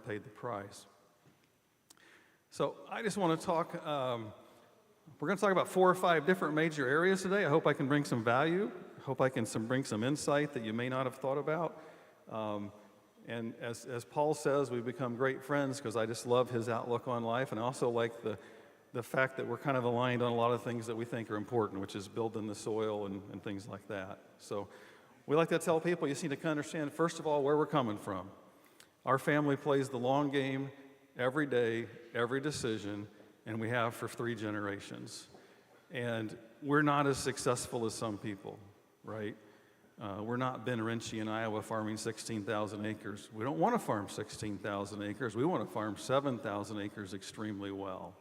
paid the price. So I just want to talk, we're going to talk about 4 or 5 different major areas today. I hope I can bring some value. I hope I can bring some insight that you may not have thought about. And as Paul says, we've become great friends because I just love his outlook on life, and I also like the fact that we're kind of aligned on a lot of things that we think are important, which is building the soil and things like that. So we like to tell people, you just need to understand, first of all, where we're coming from. Our family plays the long game every day, every decision, and we have for 3 generations. And we're not as successful as some people, right? We're not Ben Rinchi in Iowa farming 16,000 acres. We don't want to farm 16,000 acres. We want to farm 7,000 acres extremely well.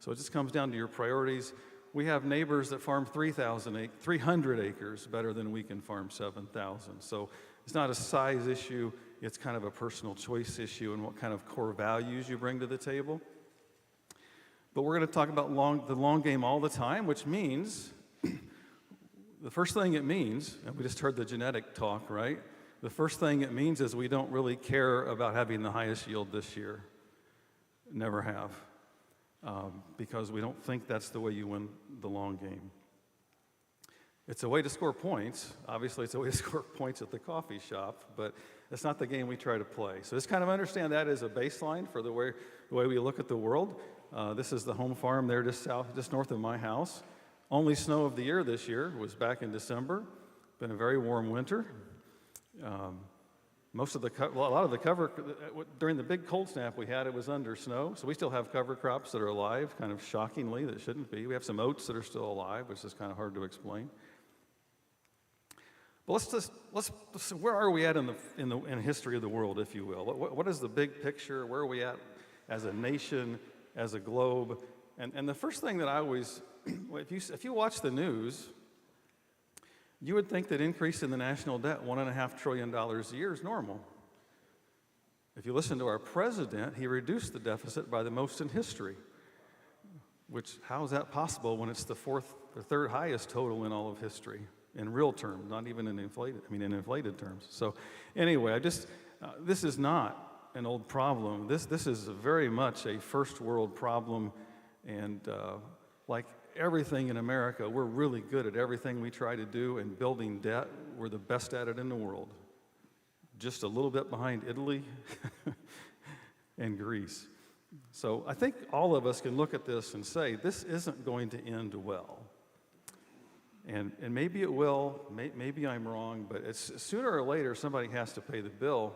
So it just comes down to your priorities. We have neighbors that farm 300 acres better than we can farm 7,000. So it's not a size issue. It's kind of a personal choice issue and what kind of core values you bring to the table. But we're going to talk about the long game all the time, which means the first thing it means, and we just heard the genetic talk, right? The first thing it means is we don't really care about having the highest yield this year. Never have. Because we don't think that's the way you win the long game. It's a way to score points. Obviously, it's a way to score points at the coffee shop, but it's not the game we try to play. So just kind of understand that as a baseline for the way we look at the world. This is the home farm there just north of my house. Only snow of the year this year was back in December. Been a very warm winter. A lot of the cover, during the big cold snap we had, it was under snow. So we still have cover crops that are alive, kind of shockingly, that shouldn't be. We have some oats that are still alive, which is kind of hard to explain. But where are we at in history of the world, if you will? What is the big picture? Where are we at as a nation, as a globe? And the first thing that I always, if you watch the news, you would think that increase in the national debt, $1.5 trillion a year, is normal. If you listen to our president, he reduced the deficit by the most in history. Which, how is that possible when it's the 3rd highest total in all of history, in real terms, not even in inflated terms. So anyway, this is not an old problem. This is very much a first world problem, and like everything in America, we're really good at everything we try to do, and building debt, we're the best at it in the world. Just a little bit behind Italy and Greece. So I think all of us can look at this and say, this isn't going to end well. And maybe it will, maybe I'm wrong, but it's sooner or later somebody has to pay the bill.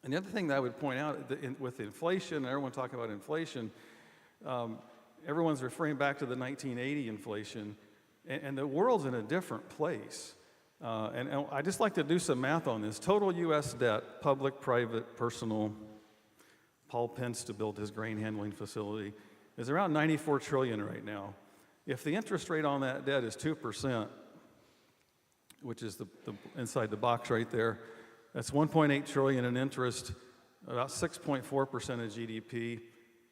And the other thing that I would point out, with inflation, and everyone talking about inflation, everyone's referring back to the 1980 inflation, and the world's in a different place. And I just like to do some math on this. Total U.S. debt, public, private, personal, Paul Pence to build his grain handling facility, is around $94 trillion right now. If the interest rate on that debt is 2%, which is the inside the box right there, that's $1.8 trillion in interest, about 6.4% of GDP.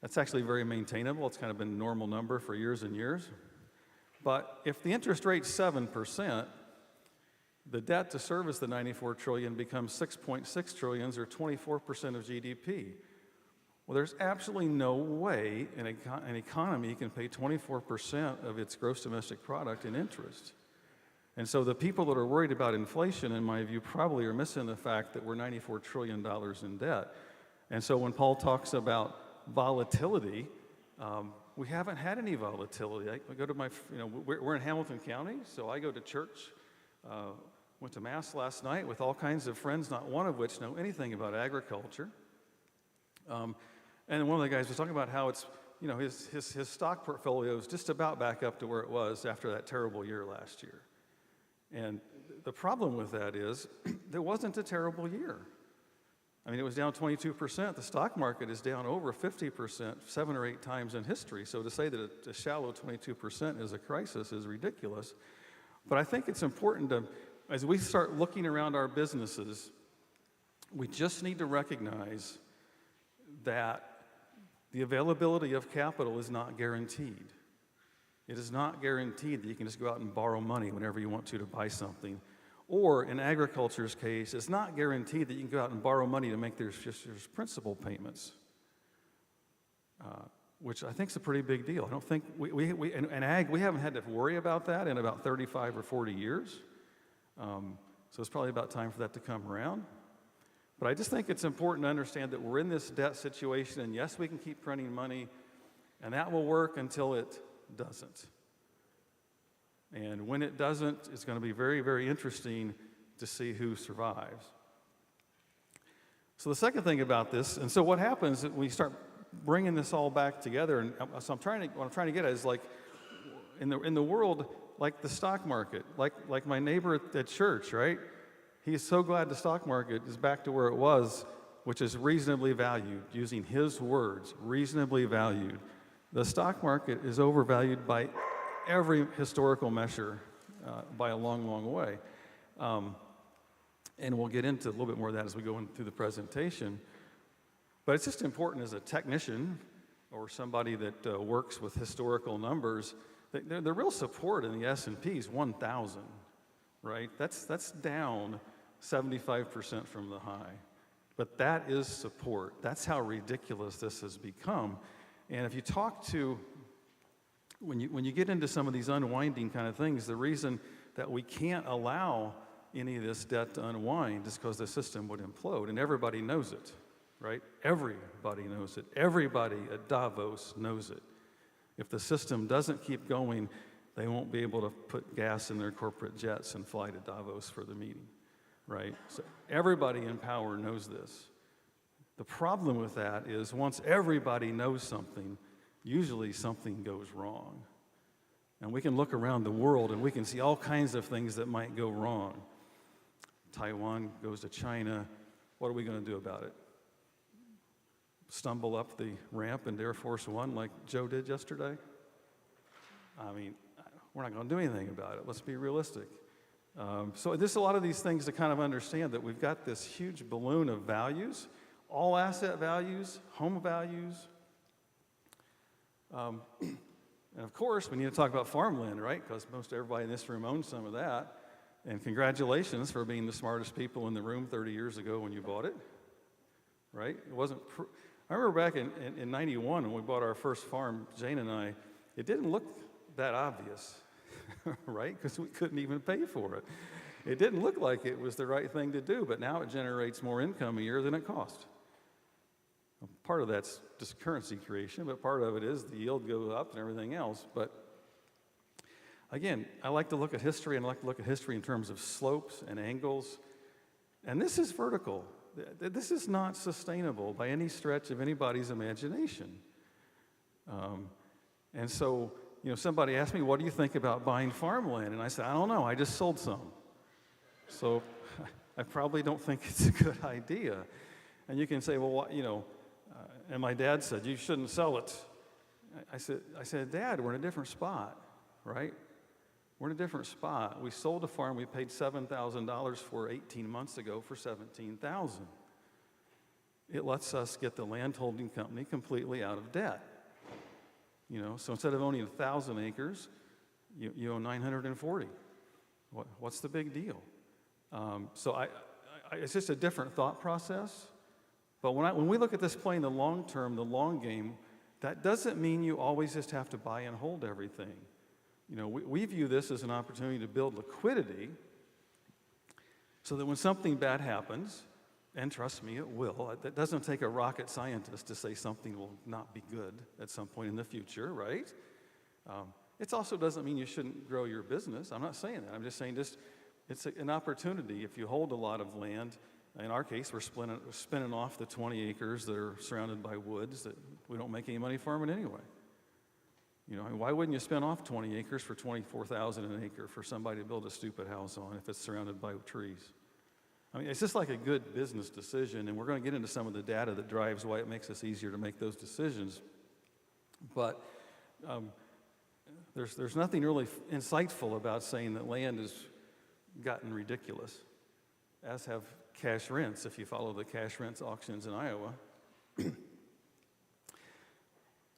That's actually very maintainable. It's kind of been a normal number for years and years. But if the interest rate's 7%, the debt to service the $94 trillion becomes 6.6 trillion, or 24% of GDP. Well, there's absolutely no way an economy can pay 24% of its gross domestic product in interest. And so the people that are worried about inflation, in my view, probably are missing the fact that we're $94 trillion in debt. And so when Paul talks about volatility, we haven't had any volatility. I go to we're in Hamilton County, so I go to church, went to Mass last night with all kinds of friends, not one of which know anything about agriculture. And one of the guys was talking about how it's, his stock portfolio is just about back up to where it was after that terrible year last year. And the problem with that is there wasn't a terrible year. I mean, it was down 22%. The stock market is down over 50%, 7 or 8 times in history. So to say that a shallow 22% is a crisis is ridiculous. But I think it's important to, as we start looking around our businesses, we just need to recognize that the availability of capital is not guaranteed. It is not guaranteed that you can just go out and borrow money whenever you want to buy something, Or in agriculture's case, it's not guaranteed that you can go out and borrow money to make their principal payments, which I think is a pretty big deal. I don't think in ag, we haven't had to worry about that in about 35 or 40 years. So it's probably about time for that to come around. But I just think it's important to understand that we're in this debt situation, and yes, we can keep printing money, and that will work until it doesn't. And when it doesn't, it's going to be very, very interesting to see who survives. So the second thing about this, and so what happens when we start bringing this all back together, and so what I'm trying to get at is like in the world, like the stock market, like my neighbor at church, right? He's so glad the stock market is back to where it was, which is reasonably valued, using his words, reasonably valued. The stock market is overvalued by every historical measure by a long, long way. And we'll get into a little bit more of that as we go through the presentation. But it's just important as a technician or somebody that works with historical numbers, the real support in the S&P is 1,000, right? That's down 75% from the high. But that is support. That's how ridiculous this has become. And if you talk to, when you get into some of these unwinding kind of things, the reason that we can't allow any of this debt to unwind is because the system would implode, and everybody knows it, right? Everybody knows it. Everybody at Davos knows it. If the system doesn't keep going, they won't be able to put gas in their corporate jets and fly to Davos for the meeting, right? So everybody in power knows this. The problem with that is once everybody knows something, usually something goes wrong. And we can look around the world and we can see all kinds of things that might go wrong. Taiwan goes to China. What are we going to do about it? Stumble up the ramp in Air Force One like Joe did yesterday? I mean, we're not going to do anything about it. Let's be realistic. So there's a lot of these things to kind of understand that we've got this huge balloon of values, all asset values, home values. And of course, we need to talk about farmland, right? Because most everybody in this room owns some of that. And congratulations for being the smartest people in the room 30 years ago when you bought it, right? It wasn't. I remember back in 91 when we bought our first farm, Jane and I, it didn't look that obvious, right? Because we couldn't even pay for it. It didn't look like it was the right thing to do, but now it generates more income a year than it cost. Part of that's just currency creation, but part of it is the yield goes up and everything else. But again, I like to look at history, and I like to look at history in terms of slopes and angles. And this is vertical. This is not sustainable by any stretch of anybody's imagination. And so, somebody asked me, what do you think about buying farmland? And I said, I don't know, I just sold some. So I probably don't think it's a good idea. And you can say, well, and my dad said, you shouldn't sell it. I said, Dad, we're in a different spot, right? We're in a different spot. We sold a farm we paid $7,000 for 18 months ago for $17,000. It lets us get the landholding company completely out of debt. So instead of owning 1,000 acres, you own 940. What's the big deal? So it's just a different thought process. But when we look at this playing the long term, the long game, that doesn't mean you always just have to buy and hold everything. We view this as an opportunity to build liquidity so that when something bad happens, and trust me, it will. It doesn't take a rocket scientist to say something will not be good at some point in the future, right? It also doesn't mean you shouldn't grow your business. I'm not saying that. I'm just saying it's an opportunity. If you hold a lot of land, in our case, we're spinning off the 20 acres that are surrounded by woods that we don't make any money farming anyway. Why wouldn't you spin off 20 acres for $24,000 an acre for somebody to build a stupid house on if it's surrounded by trees? It's just like a good business decision, and we're going to get into some of the data that drives why it makes us easier to make those decisions. But there's nothing really insightful about saying that land has gotten ridiculous, as have cash rents, if you follow the cash rents auctions in Iowa.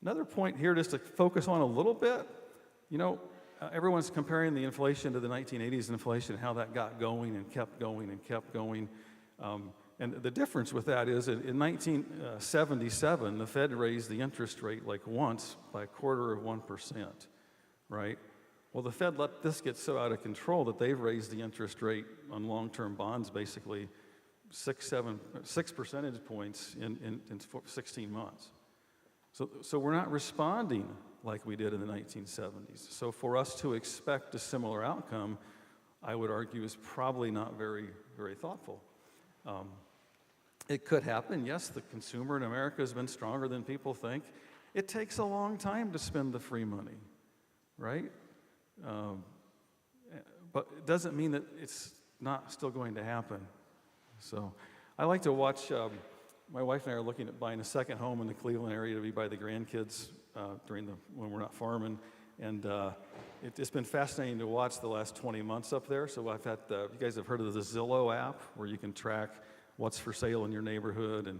Another point here just to focus on a little bit, everyone's comparing the inflation to the 1980s inflation, how that got going and kept going and kept going. And the difference with that is in 1977, the Fed raised the interest rate like once by 1/4%, right? Well, the Fed let this get so out of control that they've raised the interest rate on long-term bonds basically 6 percentage points in 16 months. So we're not responding like we did in the 1970s. So for us to expect a similar outcome, I would argue, is probably not very, very thoughtful. It could happen. Yes, the consumer in America has been stronger than people think. It takes a long time to spend the free money, right? But it doesn't mean that it's not still going to happen. So I like to watch, my wife and I are looking at buying a second home in the Cleveland area to be by the grandkids when we're not farming. And it's been fascinating to watch the last 20 months up there. So I've had, you guys have heard of the Zillow app where you can track what's for sale in your neighborhood. And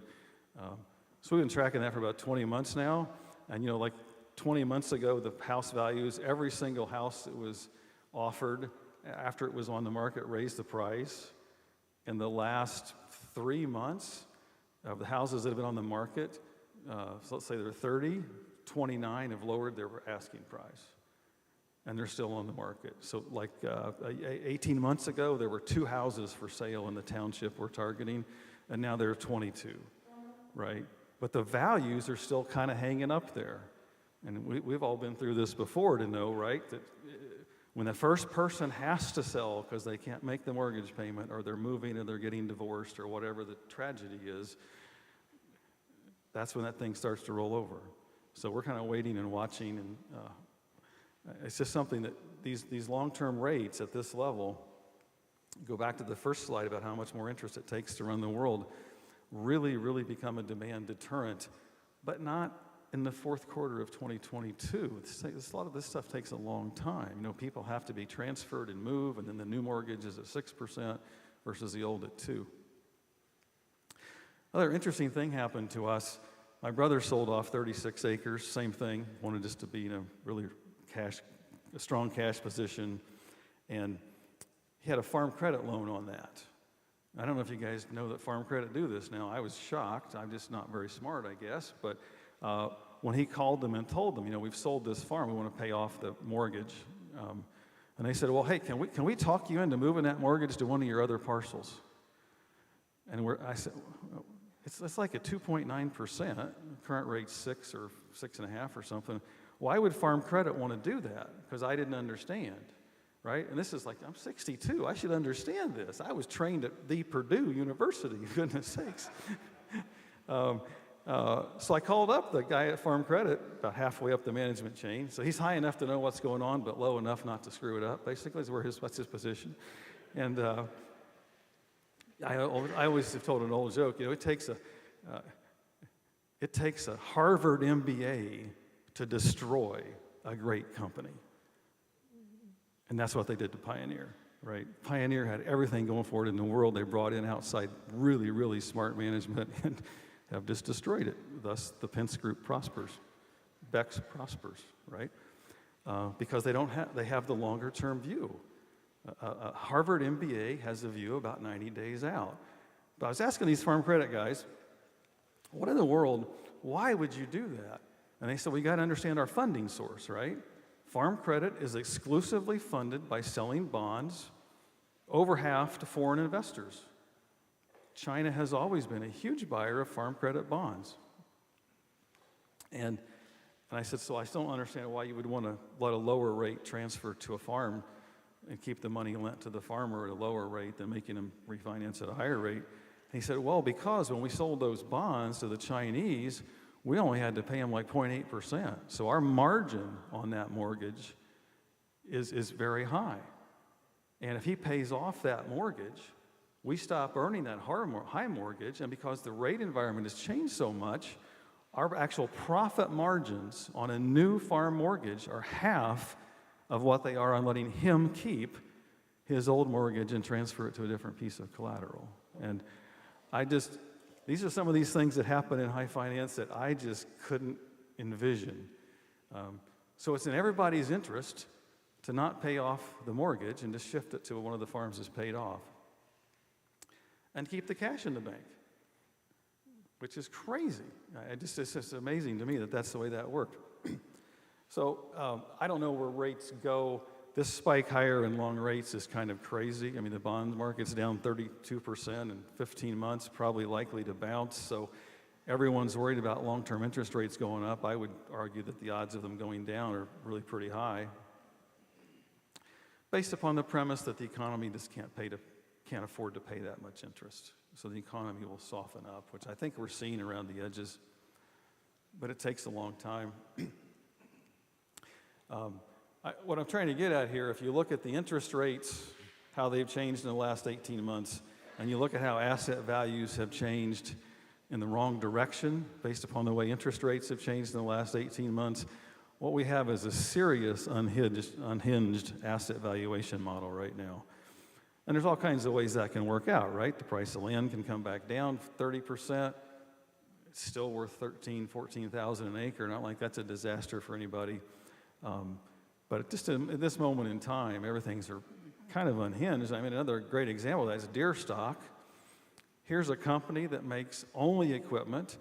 so we've been tracking that for about 20 months now. And like 20 months ago, the house values, every single house that was offered after it was on the market raised the price. In the last 3 months of the houses that have been on the market, so let's say there are 30, 29 have lowered their asking price. And they're still on the market. So like 18 months ago, there were 2 houses for sale in the township we're targeting, and now there are 22, right? But the values are still kind of hanging up there. And we've all been through this before to know, right, that when the first person has to sell because they can't make the mortgage payment or they're moving or they're getting divorced or whatever the tragedy is, that's when that thing starts to roll over. So we're kind of waiting and watching, and it's just something that these long-term rates at this level, go back to the first slide about how much more interest it takes to run the world, really, really become a demand deterrent, but not in the fourth quarter of 2022. A lot of this stuff takes a long time. People have to be transferred and move, and then the new mortgage is at 6% versus the old at 2%. Another interesting thing happened to us. My brother sold off 36 acres, same thing, wanted us to be in a really a strong cash position, and he had a farm credit loan on that. I don't know if you guys know that farm credit do this now. I was shocked. I'm just not very smart, I guess, but when he called them and told them, we've sold this farm, we want to pay off the mortgage, and they said, well, hey, can we talk you into moving that mortgage to one of your other parcels? And I said, it's like a 2.9%, current rate's 6 or 6.5 or something. Why would Farm Credit want to do that? Because I didn't understand, right? And this is like, I'm 62, I should understand this. I was trained at the Purdue University, goodness sakes. So I called up the guy at Farm Credit, about halfway up the management chain. So he's high enough to know what's going on, but low enough not to screw it up, basically, that's his position. And I always have told an old joke, it takes a Harvard MBA to destroy a great company. And that's what they did to Pioneer, right? Pioneer had everything going for it in the world. They brought in outside really, really smart management and have just destroyed it. Thus, the Pence Group prospers. Bex prospers, right? Because they have the longer-term view. A Harvard MBA has a view about 90 days out. But I was asking these farm credit guys, what in the world, why would you do that? And they said, we got to understand our funding source, right? Farm credit is exclusively funded by selling bonds, over half to foreign investors. China has always been a huge buyer of farm credit bonds. And I said, so I still don't understand why you would want to let a lower rate transfer to a farm and keep the money lent to the farmer at a lower rate than making them refinance at a higher rate. And he said, well, because when we sold those bonds to the Chinese, we only had to pay them like 0.8%. So our margin on that mortgage is very high. And if he pays off that mortgage, we stop earning that high mortgage, and because the rate environment has changed so much, our actual profit margins on a new farm mortgage are half of what they are on letting him keep his old mortgage and transfer it to a different piece of collateral. And these are some of these things that happen in high finance that I just couldn't envision. So it's in everybody's interest to not pay off the mortgage and to shift it to one of the farms that's paid off and keep the cash in the bank, which is crazy. It's just amazing to me that that's the way that worked. So I don't know where rates go. This spike higher in long rates is kind of crazy. I mean, the bond market's down 32% in 15 months, probably likely to bounce. So everyone's worried about long-term interest rates going up. I would argue that the odds of them going down are really pretty high, based upon the premise that the economy just can't afford to pay that much interest. So the economy will soften up, which I think we're seeing around the edges, but it takes a long time. What I'm trying to get at here, if you look at the interest rates, how they've changed in the last 18 months, and you look at how asset values have changed in the wrong direction based upon the way interest rates have changed in the last 18 months, what we have is a serious unhinged asset valuation model right now. And there's all kinds of ways that can work out, right? The price of land can come back down 30%. It's still worth $13,000, $14,000 an acre. Not like that's a disaster for anybody. But just at this moment in time, everything's kind of unhinged. I mean, another great example of that is deer stock. Here's a company that makes only equipment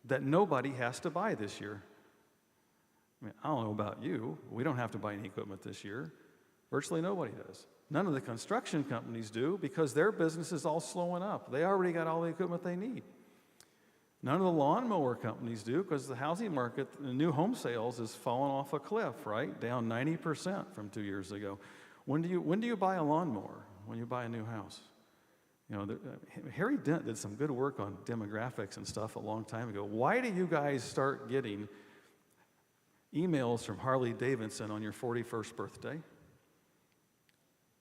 that nobody has to buy this year. I mean, I don't know about you. We don't have to buy any equipment this year. Virtually nobody does. None of the construction companies do because their business is all slowing up. They already got all the equipment they need. None of the lawnmower companies do because the housing market, the new home sales is falling off a cliff, right? Down 90% from 2 years ago. When do you buy a lawnmower? When you buy a new house? You know, Harry Dent did some good work on demographics and stuff a long time ago. Why do you guys start getting emails from Harley Davidson on your 41st birthday?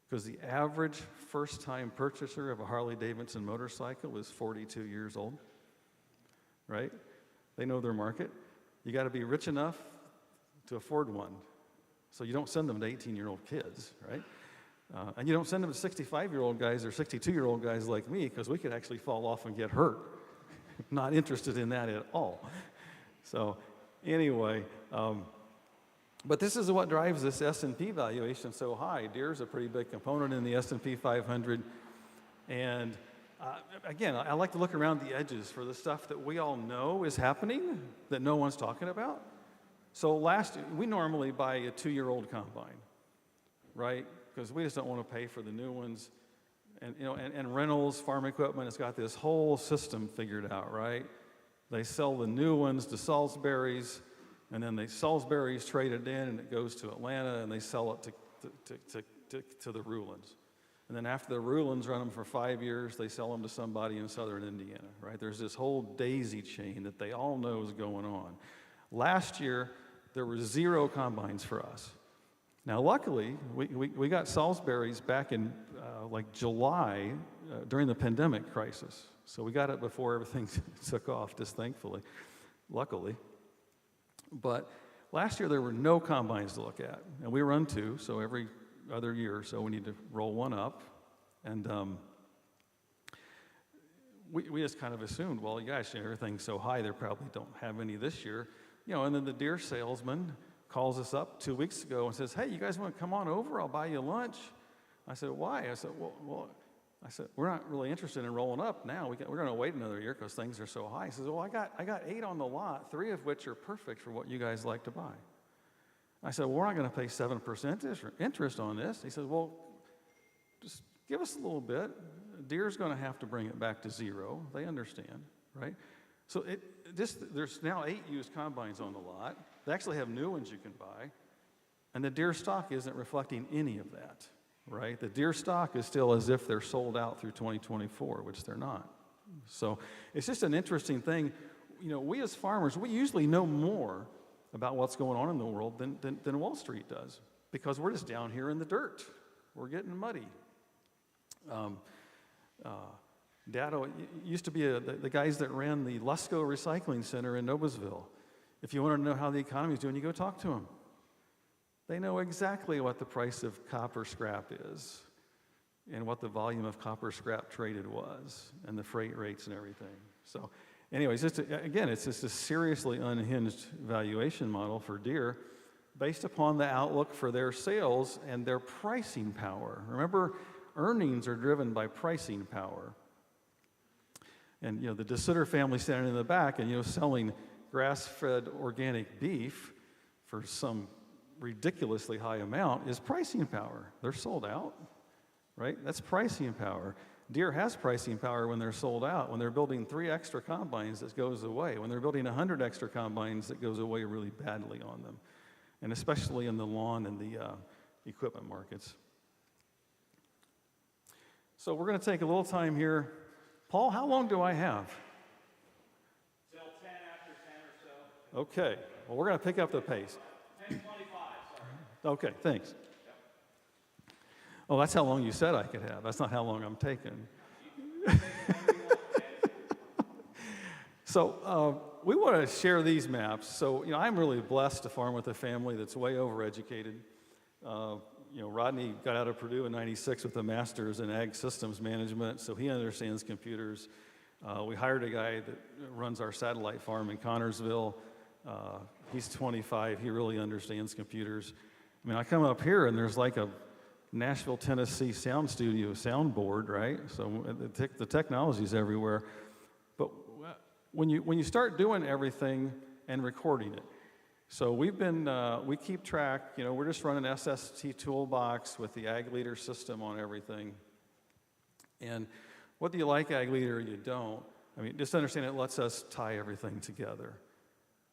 Because the average first-time purchaser of a Harley Davidson motorcycle is 42 years old. Right? They know their market. You got to be rich enough to afford one. So you don't send them to 18-year-old kids, right? And you don't send them to 65-year-old guys or 62-year-old guys like me because we could actually fall off and get hurt. Not interested in that at all. So anyway, but this is what drives this S&P valuation so high. Deere's a pretty big component in the S&P 500. And again, I like to look around the edges for the stuff that we all know is happening that no one's talking about. So we normally buy a 2-year-old combine, right? Because we just don't want to pay for the new ones. And Reynolds Farm Equipment has got this whole system figured out, right? They sell the new ones to Salisbury's, and then Salisbury's trade it in, and it goes to Atlanta, and they sell it to the Rulons. And then after the Rulons run them for 5 years, they sell them to somebody in southern Indiana, right? There's this whole daisy chain that they all know is going on. Last year, there were 0 combines for us. Now, luckily, we got Salisbury's back in like July during the pandemic crisis. So we got it before everything took off, just thankfully, luckily. But last year, there were no combines to look at. And we run 2, so every other year or so we need to roll one up. And we just kind of assumed, well, gosh, everything's so high, they probably don't have any this year. And then the Deere salesman calls us up 2 weeks ago and says, hey, you guys want to come on over? I'll buy you lunch. I said, why? I said, we're not really interested in rolling up now. We're going to wait another year because things are so high. He says, well, I got 8 on the lot, 3 of which are perfect for what you guys like to buy. I said, well, we're not going to pay 7% interest on this. He says, well, just give us a little bit. Deere's going to have to bring it back to 0. They understand, right? So there's now 8 used combines on the lot. They actually have new ones you can buy. And the Deere stock isn't reflecting any of that, right? The Deere stock is still as if they're sold out through 2024, which they're not. So it's just an interesting thing. We as farmers, we usually know more about what's going on in the world than Wall Street does because we're just down here in the dirt. We're getting muddy. Dado used to be the guys that ran the Lusco Recycling Center in Noblesville. If you want to know how the economy's doing, you go talk to them. They know exactly what the price of copper scrap is and what the volume of copper scrap traded was and the freight rates and everything. So anyways, it's just a seriously unhinged valuation model for Deere based upon the outlook for their sales and their pricing power. Remember, earnings are driven by pricing power. And the DeSitter family standing in the back and selling grass-fed organic beef for some ridiculously high amount is pricing power. They're sold out, right? That's pricing power. Deere has pricing power when they're sold out. When they're building 3 extra combines, that goes away. When they're building 100 extra combines, it goes away really badly on them, and especially in the lawn and the equipment markets. So we're going to take a little time here. Paul, how long do I have? Till 10 after 10 or so. Okay. Well, we're going to pick up the pace. 10:25, sorry. Okay, thanks. Oh, that's how long you said I could have. That's not how long I'm taking. So we want to share these maps. So, I'm really blessed to farm with a family that's way overeducated. Rodney got out of Purdue in '96 with a master's in ag systems management, so he understands computers. We hired a guy that runs our satellite farm in Connorsville. He's 25. He really understands computers. I mean, I come up here and there's like a Nashville, Tennessee sound studio soundboard, right? So the technology's everywhere. But when you start doing everything and recording it, so we keep track. We're just running SST Toolbox with the Ag Leader system on everything. And whether you like Ag Leader or you don't, I mean, just understand it lets us tie everything together.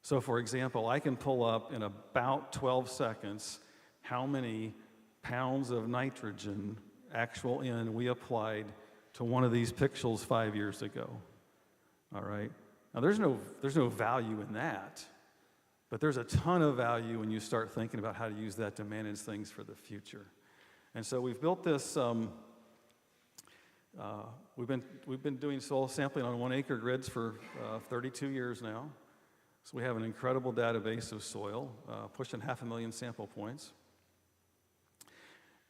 So, for example, I can pull up in about 12 seconds how many pounds of nitrogen, actual N, we applied to one of these pixels 5 years ago. All right? Now, there's no value in that, but there's a ton of value when you start thinking about how to use that to manage things for the future. And so we've built this. We've been doing soil sampling on 1 acre grids for 32 years now. So we have an incredible database of soil, pushing 500,000 sample points.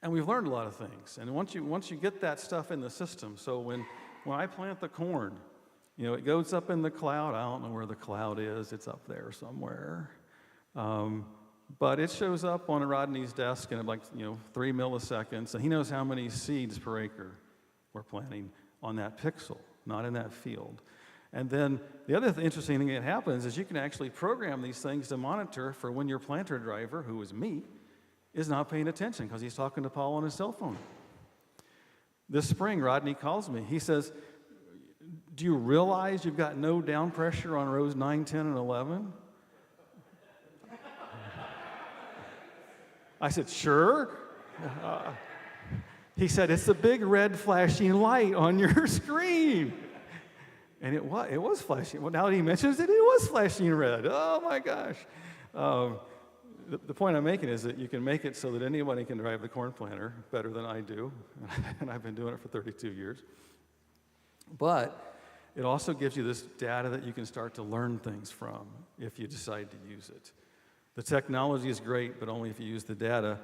And we've learned a lot of things. And once you get that stuff in the system, so when I plant the corn, it goes up in the cloud. I don't know where the cloud is. It's up there somewhere. But it shows up on Rodney's desk in 3 milliseconds, and he knows how many seeds per acre we're planting on that pixel, not in that field. And then the other interesting thing that happens is you can actually program these things to monitor for when your planter driver, who is me, is not paying attention because he's talking to Paul on his cell phone. This spring, Rodney calls me. He says, "Do you realize you've got no down pressure on rows 9, 10, and 11? I said, "Sure." He said, "It's the big red flashing light on your screen." And it was flashing. Well, now that he mentions it, it was flashing red. Oh, my gosh. The point I'm making is that you can make it so that anybody can drive the corn planter better than I do, and I've been doing it for 32 years. But it also gives you this data that you can start to learn things from if you decide to use it. The technology is great, but only if you use the data.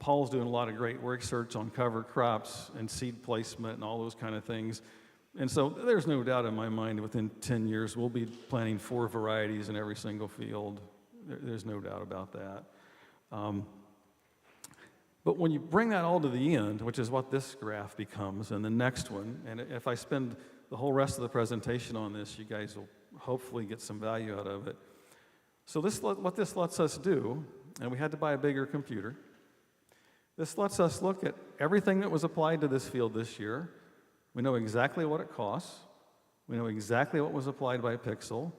Paul's doing a lot of great research on cover crops and seed placement and all those kind of things. And so there's no doubt in my mind within 10 years we'll be planting 4 varieties in every single field. There's no doubt about that. But when you bring that all to the end, which is what this graph becomes, and the next one, and if I spend the whole rest of the presentation on this, you guys will hopefully get some value out of it. So what this lets us do, and we had to buy a bigger computer, this lets us look at everything that was applied to this field this year. We know exactly what it costs. We know exactly what was applied by pixel.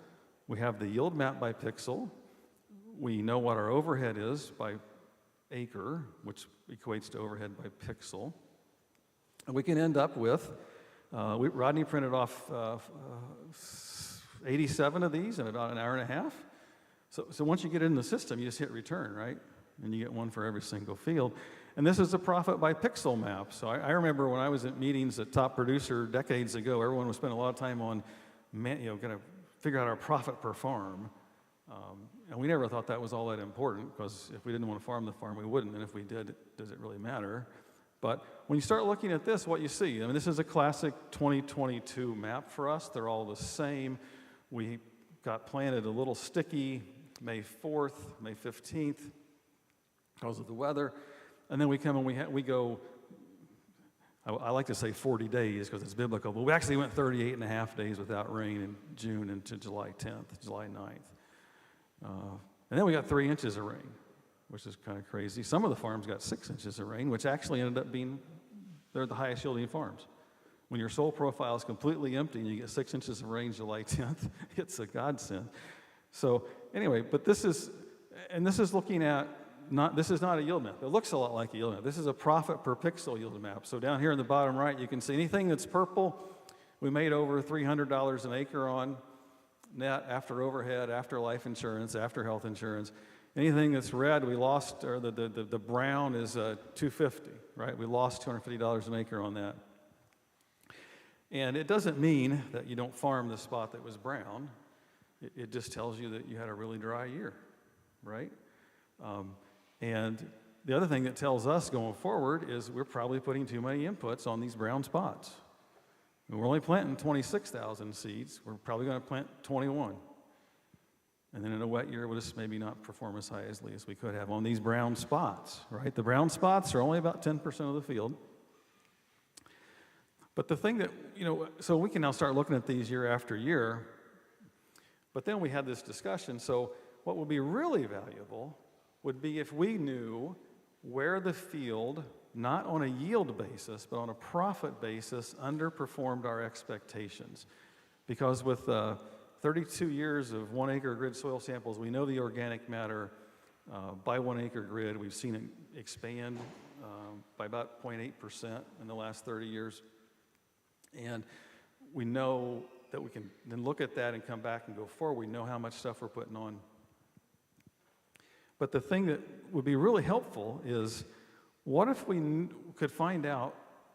We have the yield map by pixel. We know what our overhead is by acre, which equates to overhead by pixel. And we can end up with, Rodney printed off 87 of these in about an hour and a half. So once you get it in the system, you just hit return, right? And you get one for every single field. And this is a profit by pixel map. So I remember when I was at meetings at Top Producer decades ago, everyone was spending a lot of time on, going to figure out our profit per farm. And we never thought that was all that important, because if we didn't want to farm the farm, we wouldn't. And if we did, does it really matter? But when you start looking at this, what you see, I mean, this is a classic 2022 map for us. They're all the same. We got planted a little sticky May 4th, May 15th. because of the weather. And then we come and we go, I like to say 40 days because it's biblical, but we actually went 38 and a half days without rain in June into July 10th, July 9th. And then we got 3 inches of rain, which is kind of crazy. Some of the farms got 6 inches of rain, which actually ended up being, they're the highest yielding farms. When your soil profile is completely empty and you get 6 inches of rain July 10th, it's a godsend. So anyway, but this is looking at, this is not a yield map. It looks a lot like a yield map. This is a profit per pixel yield map. So down here in the bottom right, you can see anything that's purple, we made over $300 an acre on net after overhead, after life insurance, after health insurance. Anything that's red, we lost, or the brown is $250, right? We lost $250 an acre on that. And it doesn't mean that you don't farm the spot that was brown. It just tells you that you had a really dry year, right? And the other thing that tells us going forward is we're probably putting too many inputs on these brown spots. We're only planting 26,000 seeds. We're probably going to plant 21. And then in a wet year, we'll just maybe not perform as highly as we could have on these brown spots, right? The brown spots are only about 10% of the field. But the thing that, so we can now start looking at these year after year. But then we had this discussion. So what would be really valuable would be if we knew where the field, not on a yield basis, but on a profit basis, underperformed our expectations. Because with 32 years of 1 acre grid soil samples, we know the organic matter by 1 acre grid. We've seen it expand by about 0.8% in the last 30 years. And we know that we can then look at that and come back and go forward. We know how much stuff we're putting on. But the thing that would be really helpful is, what if we could find out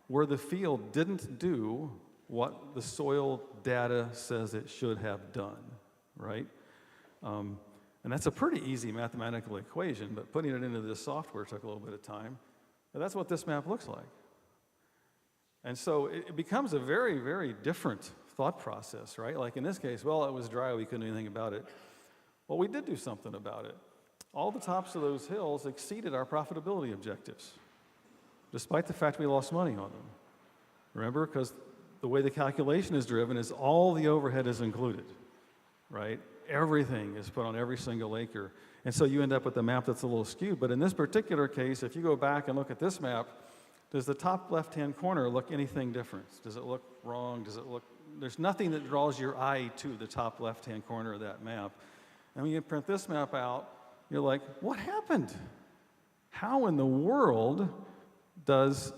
where the field didn't do what the soil data says it should have done, right? And that's a pretty easy mathematical equation, but putting it into this software took a little bit of time. But that's what this map looks like. And so it becomes a very, very different thought process, right? Like in this case, well, it was dry, we couldn't do anything about it. Well, we did do something about it. All the tops of those hills exceeded our profitability objectives, despite the fact we lost money on them. Remember, because the way the calculation is driven is all the overhead is included, right? Everything is put on every single acre. And so you end up with a map that's a little skewed. But in this particular case, if you go back and look at this map, does the top left-hand corner look anything different? Does it look wrong? Does it look, there's nothing that draws your eye to the top left-hand corner of that map. And when you print this map out, you're like, what happened? How in the world does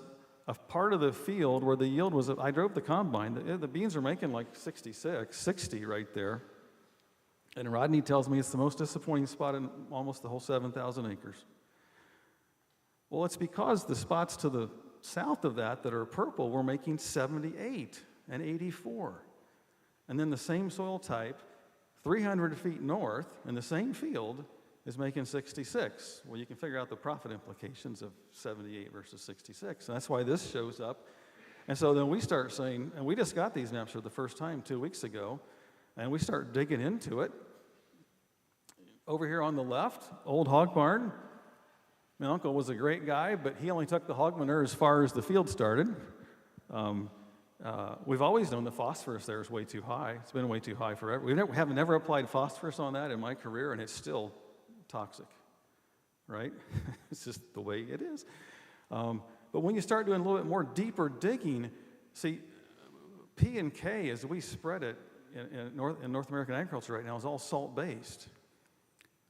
a part of the field where the yield was, I drove the combine, the beans are making like 66, 60 right there. And Rodney tells me it's the most disappointing spot in almost the whole 7,000 acres. Well, it's because the spots to the south of that are purple were making 78 and 84. And then the same soil type, 300 feet north in the same field, is making 66. Well, you can figure out the profit implications of 78 versus 66. And that's why this shows up. And so then we start saying, and we just got these maps for the first time 2 weeks ago, and we start digging into it. Over here on the left, old hog barn. My uncle was a great guy, but he only took the hog manure as far as the field started. We've always known the phosphorus there is way too high. It's been way too high forever. We have never applied phosphorus on that in my career, and it's still toxic, right? It's just the way it is. But when you start doing a little bit more deeper digging, see, P and K, as we spread it in North American agriculture right now, is all salt-based.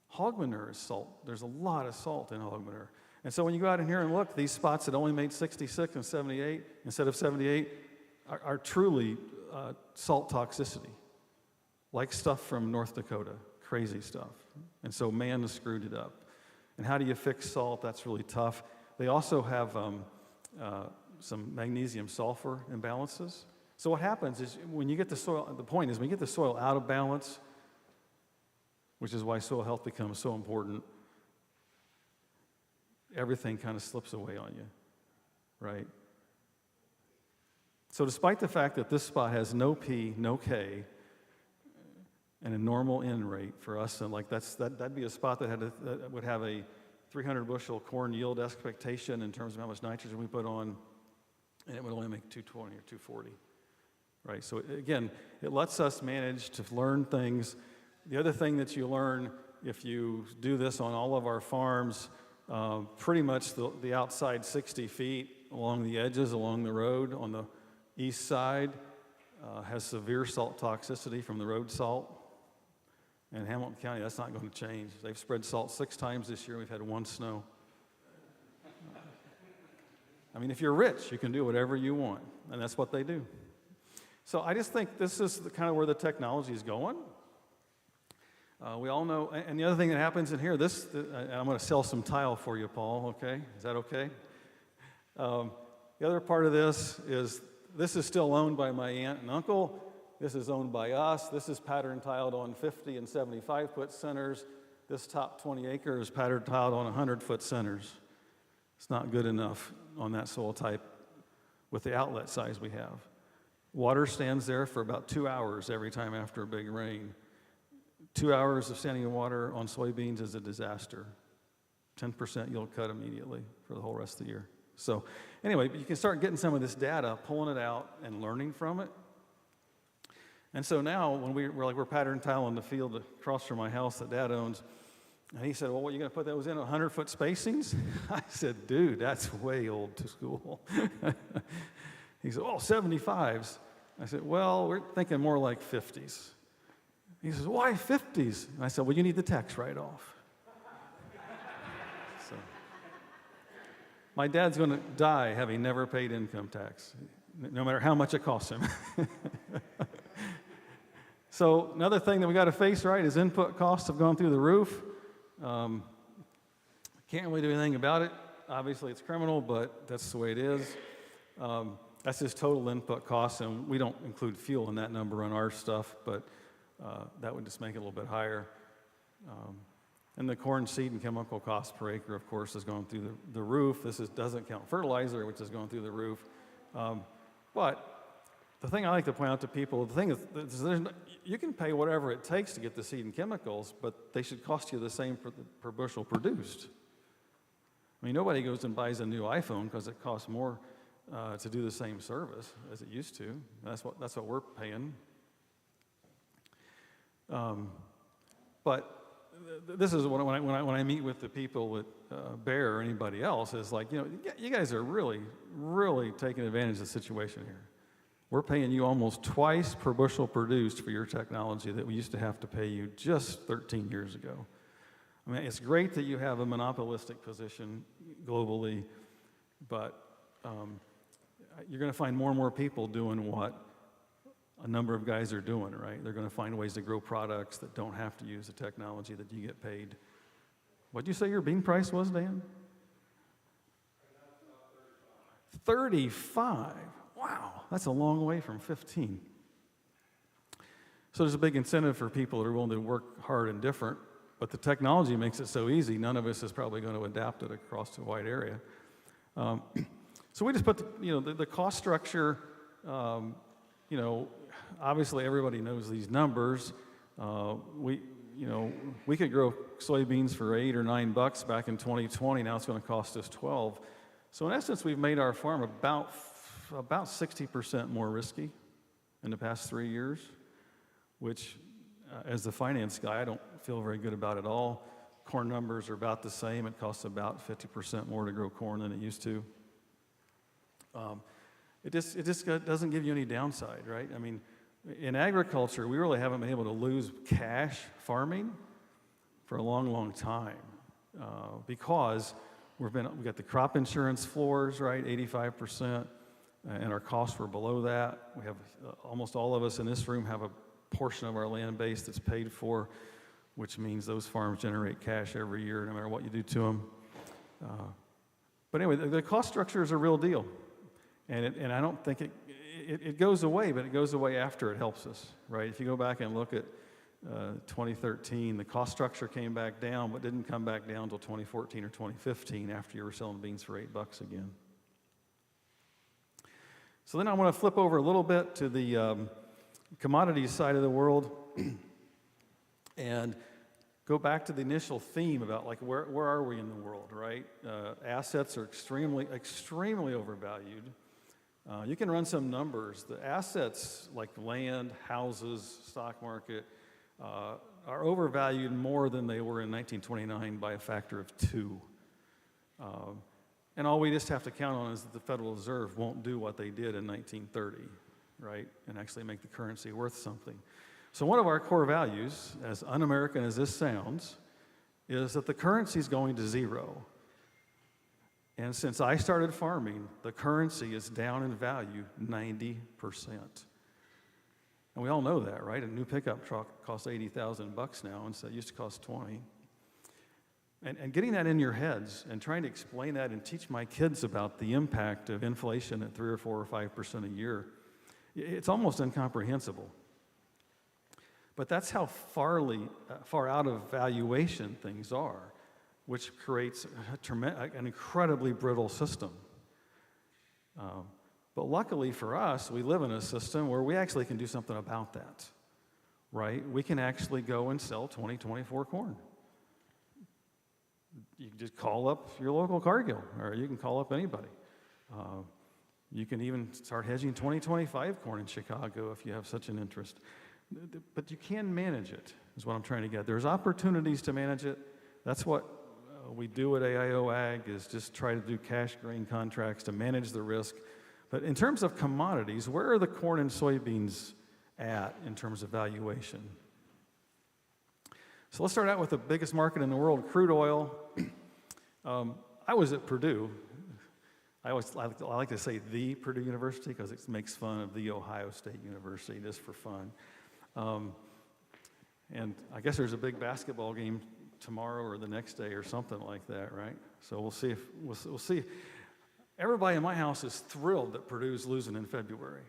Hog manure is salt. There's a lot of salt in hog manure. And so when you go out in here and look, these spots that only made 66 and 78 instead of 78 are truly salt toxicity, like stuff from North Dakota, crazy stuff. And so man has screwed it up. And how do you fix salt? That's really tough. They also have some magnesium sulfur imbalances. So what happens is when you get the soil, the point is when you get the soil out of balance, which is why soil health becomes so important, everything kind of slips away on you, right? So despite the fact that this spot has no P, no K, and a normal N rate for us, and like that'd be a spot that would have a 300 bushel corn yield expectation in terms of how much nitrogen we put on, and it would only make 220 or 240, right? So again, it lets us manage to learn things. The other thing that you learn if you do this on all of our farms, pretty much the outside 60 feet along the edges, along the road on the east side, has severe salt toxicity from the road salt. In Hamilton County, that's not going to change. They've spread salt 6 times this year. We've had 1 snow. I mean, if you're rich, you can do whatever you want, and that's what they do. So I just think this is kind of where the technology is going. We all know, and the other thing that happens in here, I'm going to sell some tile for you, Paul, okay? Is that okay? The other part of this is still owned by my aunt and uncle. This is owned by us. This is pattern tiled on 50 and 75-foot centers. This top 20 acres is pattern tiled on 100-foot centers. It's not good enough on that soil type with the outlet size we have. Water stands there for about 2 hours every time after a big rain. 2 hours of standing in water on soybeans is a disaster. 10% yield cut immediately for the whole rest of the year. So anyway, you can start getting some of this data, pulling it out, and learning from it. And so now, when we're pattern tiling the field across from my house that Dad owns, and he said, well, what, are you going to put those in 100-foot spacings? I said, dude, that's way old to school. He said, oh, 75s. I said, well, we're thinking more like 50s. He says, why 50s? And I said, well, you need the tax write-off. So, my dad's going to die having never paid income tax, no matter how much it costs him. So another thing that we got to face, right, is input costs have gone through the roof. Can't really do anything about it. Obviously, it's criminal, but that's the way it is. That's just total input costs, and we don't include fuel in that number on our stuff, but that would just make it a little bit higher. And the corn seed and chemical cost per acre, of course, has gone through the roof. This doesn't count fertilizer, which has gone through the roof. But the thing I like to point out to people, the thing is, you can pay whatever it takes to get the seed and chemicals, but they should cost you the same per bushel produced. I mean, nobody goes and buys a new iPhone because it costs more to do the same service as it used to. That's what we're paying. But this is when I meet with the people at Bayer or anybody else, is like, you guys are really, really taking advantage of the situation here. We're paying you almost twice per bushel produced for your technology that we used to have to pay you just 13 years ago. I mean, it's great that you have a monopolistic position globally, but you're going to find more and more people doing what a number of guys are doing, right? They're going to find ways to grow products that don't have to use the technology that you get paid. What'd you say your bean price was, Dan? 35. Wow, that's a long way from 15. So there's a big incentive for people that are willing to work hard and different, but the technology makes it so easy, none of us is probably going to adapt it across a wide area. So we just put the cost structure, obviously everybody knows these numbers. We could grow soybeans for $8 or $9 back in 2020. Now it's going to cost us 12. So in essence, we've made our farm about 60% more risky in the past 3 years, which, as the finance guy, I don't feel very good about at all. Corn numbers are about the same. It costs about 50% more to grow corn than it used to. It just doesn't give you any downside, right? I mean, in agriculture, we really haven't been able to lose cash farming for a long, long time because we got the crop insurance floors, right, 85%, and our costs were below that. We have almost all of us in this room have a portion of our land base that's paid for, which means those farms generate cash every year, no matter what you do to them. But anyway, the cost structure is a real deal. And I don't think it goes away, but it goes away after it helps us, right? If you go back and look at 2013, the cost structure came back down, but didn't come back down until 2014 or 2015 after you were selling beans for $8 again. So then I want to flip over a little bit to the commodities side of the world. And go back to the initial theme about like where are we in the world, right? Assets are extremely overvalued. You can run some numbers. The assets like land, houses, stock market are overvalued more than they were in 1929 by a factor of 2. And all we just have to count on is that the Federal Reserve won't do what they did in 1930, right? And actually make the currency worth something. So one of our core values, as un-American as this sounds, is that the currency is going to zero. And since I started farming, the currency is down in value 90%. And we all know that, right? A new pickup truck costs $80,000 now, and so it used to cost 20. And getting that in your heads and trying to explain that and teach my kids about the impact of inflation at 3 or 4 or 5% a year, it's almost incomprehensible. But that's how far out of valuation things are, which creates an incredibly brittle system. But luckily for us, we live in a system where we actually can do something about that, right? We can actually go and sell 2024 corn. You can just call up your local Cargill, or you can call up anybody. You can even start hedging 2025 corn in Chicago if you have such an interest. But you can manage it, is what I'm trying to get. There's opportunities to manage it. That's what we do at AIO Ag, is just try to do cash grain contracts to manage the risk. But in terms of commodities, where are the corn and soybeans at in terms of valuation? So let's start out with the biggest market in the world, crude oil. I was at Purdue. I like to say the Purdue University because it makes fun of the Ohio State University just for fun. And I guess there's a big basketball game tomorrow or the next day or something like that, right? So we'll see. Everybody in my house is thrilled that Purdue's losing in February,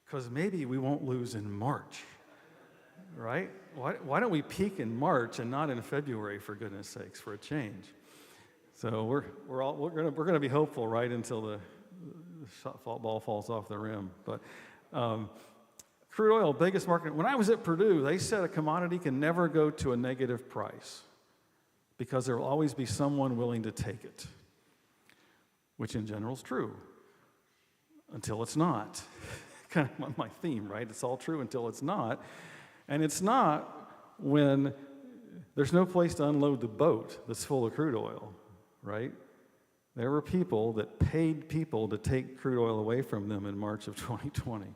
because maybe we won't lose in March, right? Why don't we peak in March and not in February, for goodness sakes, for a change? So we're gonna be hopeful right until the ball falls off the rim. But crude oil, biggest market. When I was at Purdue, they said a commodity can never go to a negative price because there will always be someone willing to take it, which in general is true until it's not. Kind of my theme, right? It's all true until it's not. And it's not when there's no place to unload the boat that's full of crude oil, right? There were people that paid people to take crude oil away from them in March of 2020.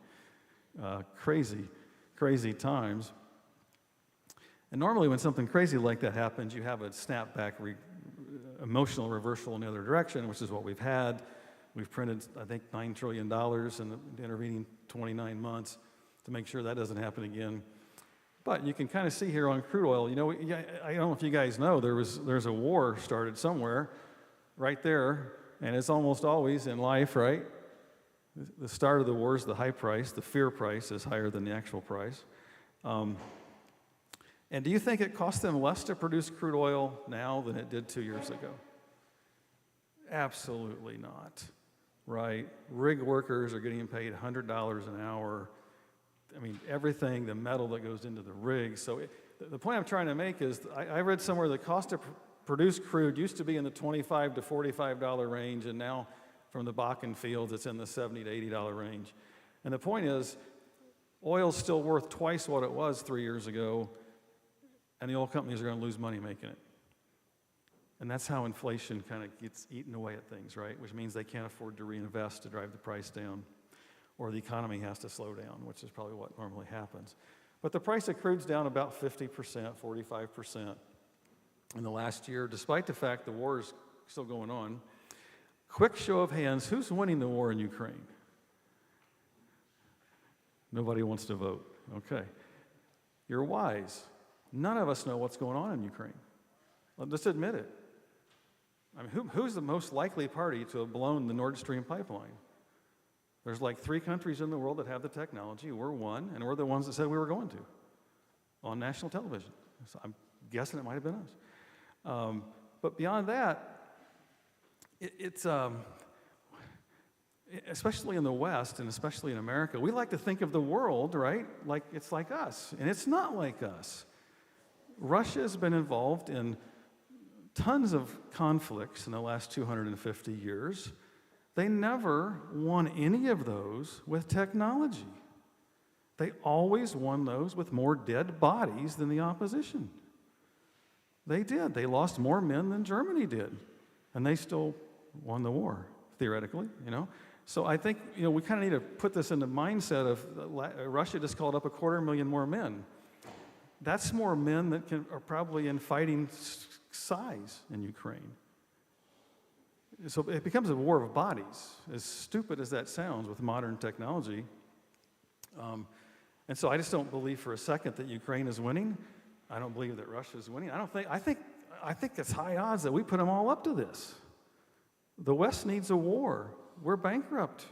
Crazy times. And normally when something crazy like that happens, you have a snapback, emotional reversal in the other direction, which is what we've had. We've printed, I think, $9 trillion in the intervening 29 months to make sure that doesn't happen again. But you can kind of see here on crude oil, I don't know if you guys know, there's a war started somewhere right there, and it's almost always in life, right? The start of the war is the high price. The fear price is higher than the actual price. And do you think it costs them less to produce crude oil now than it did 2 years ago? Absolutely not, right? Rig workers are getting paid $100 an hour. I mean, everything, the metal that goes into the rig. So the point I'm trying to make is, I read somewhere the cost to produce crude used to be in the $25 to $45 range, and now from the Bakken fields, it's in the $70 to $80 range. And the point is, oil's still worth twice what it was 3 years ago, and the oil companies are going to lose money making it. And that's how inflation kind of gets eaten away at things, right? Which means they can't afford to reinvest to drive the price down, or the economy has to slow down, which is probably what normally happens. But the price of crude's down about 50%, 45% in the last year, despite the fact the war is still going on. Quick show of hands, who's winning the war in Ukraine? Nobody wants to vote. Okay. You're wise. None of us know what's going on in Ukraine. Let's admit it. I mean, who's the most likely party to have blown the Nord Stream pipeline? There's like 3 countries in the world that have the technology. We're one, and we're the ones that said we were going to on national television. So I'm guessing it might have been us. But beyond that, it's especially in the West and especially in America, we like to think of the world, right, like it's like us, and it's not like us. Russia has been involved in tons of conflicts in the last 250 years. They never won any of those with technology. They always won those with more dead bodies than the opposition. They did. They lost more men than Germany did. And they still won the war, theoretically, So I think, we kind of need to put this in the mindset of Russia just called up 250,000 more men. That's more men that are probably in fighting size in Ukraine. So it becomes a war of bodies, as stupid as that sounds with modern technology. And so I just don't believe for a second that Ukraine is winning. I don't believe that Russia is winning. I think it's high odds that we put them all up to this. The West needs a war. We're bankrupt.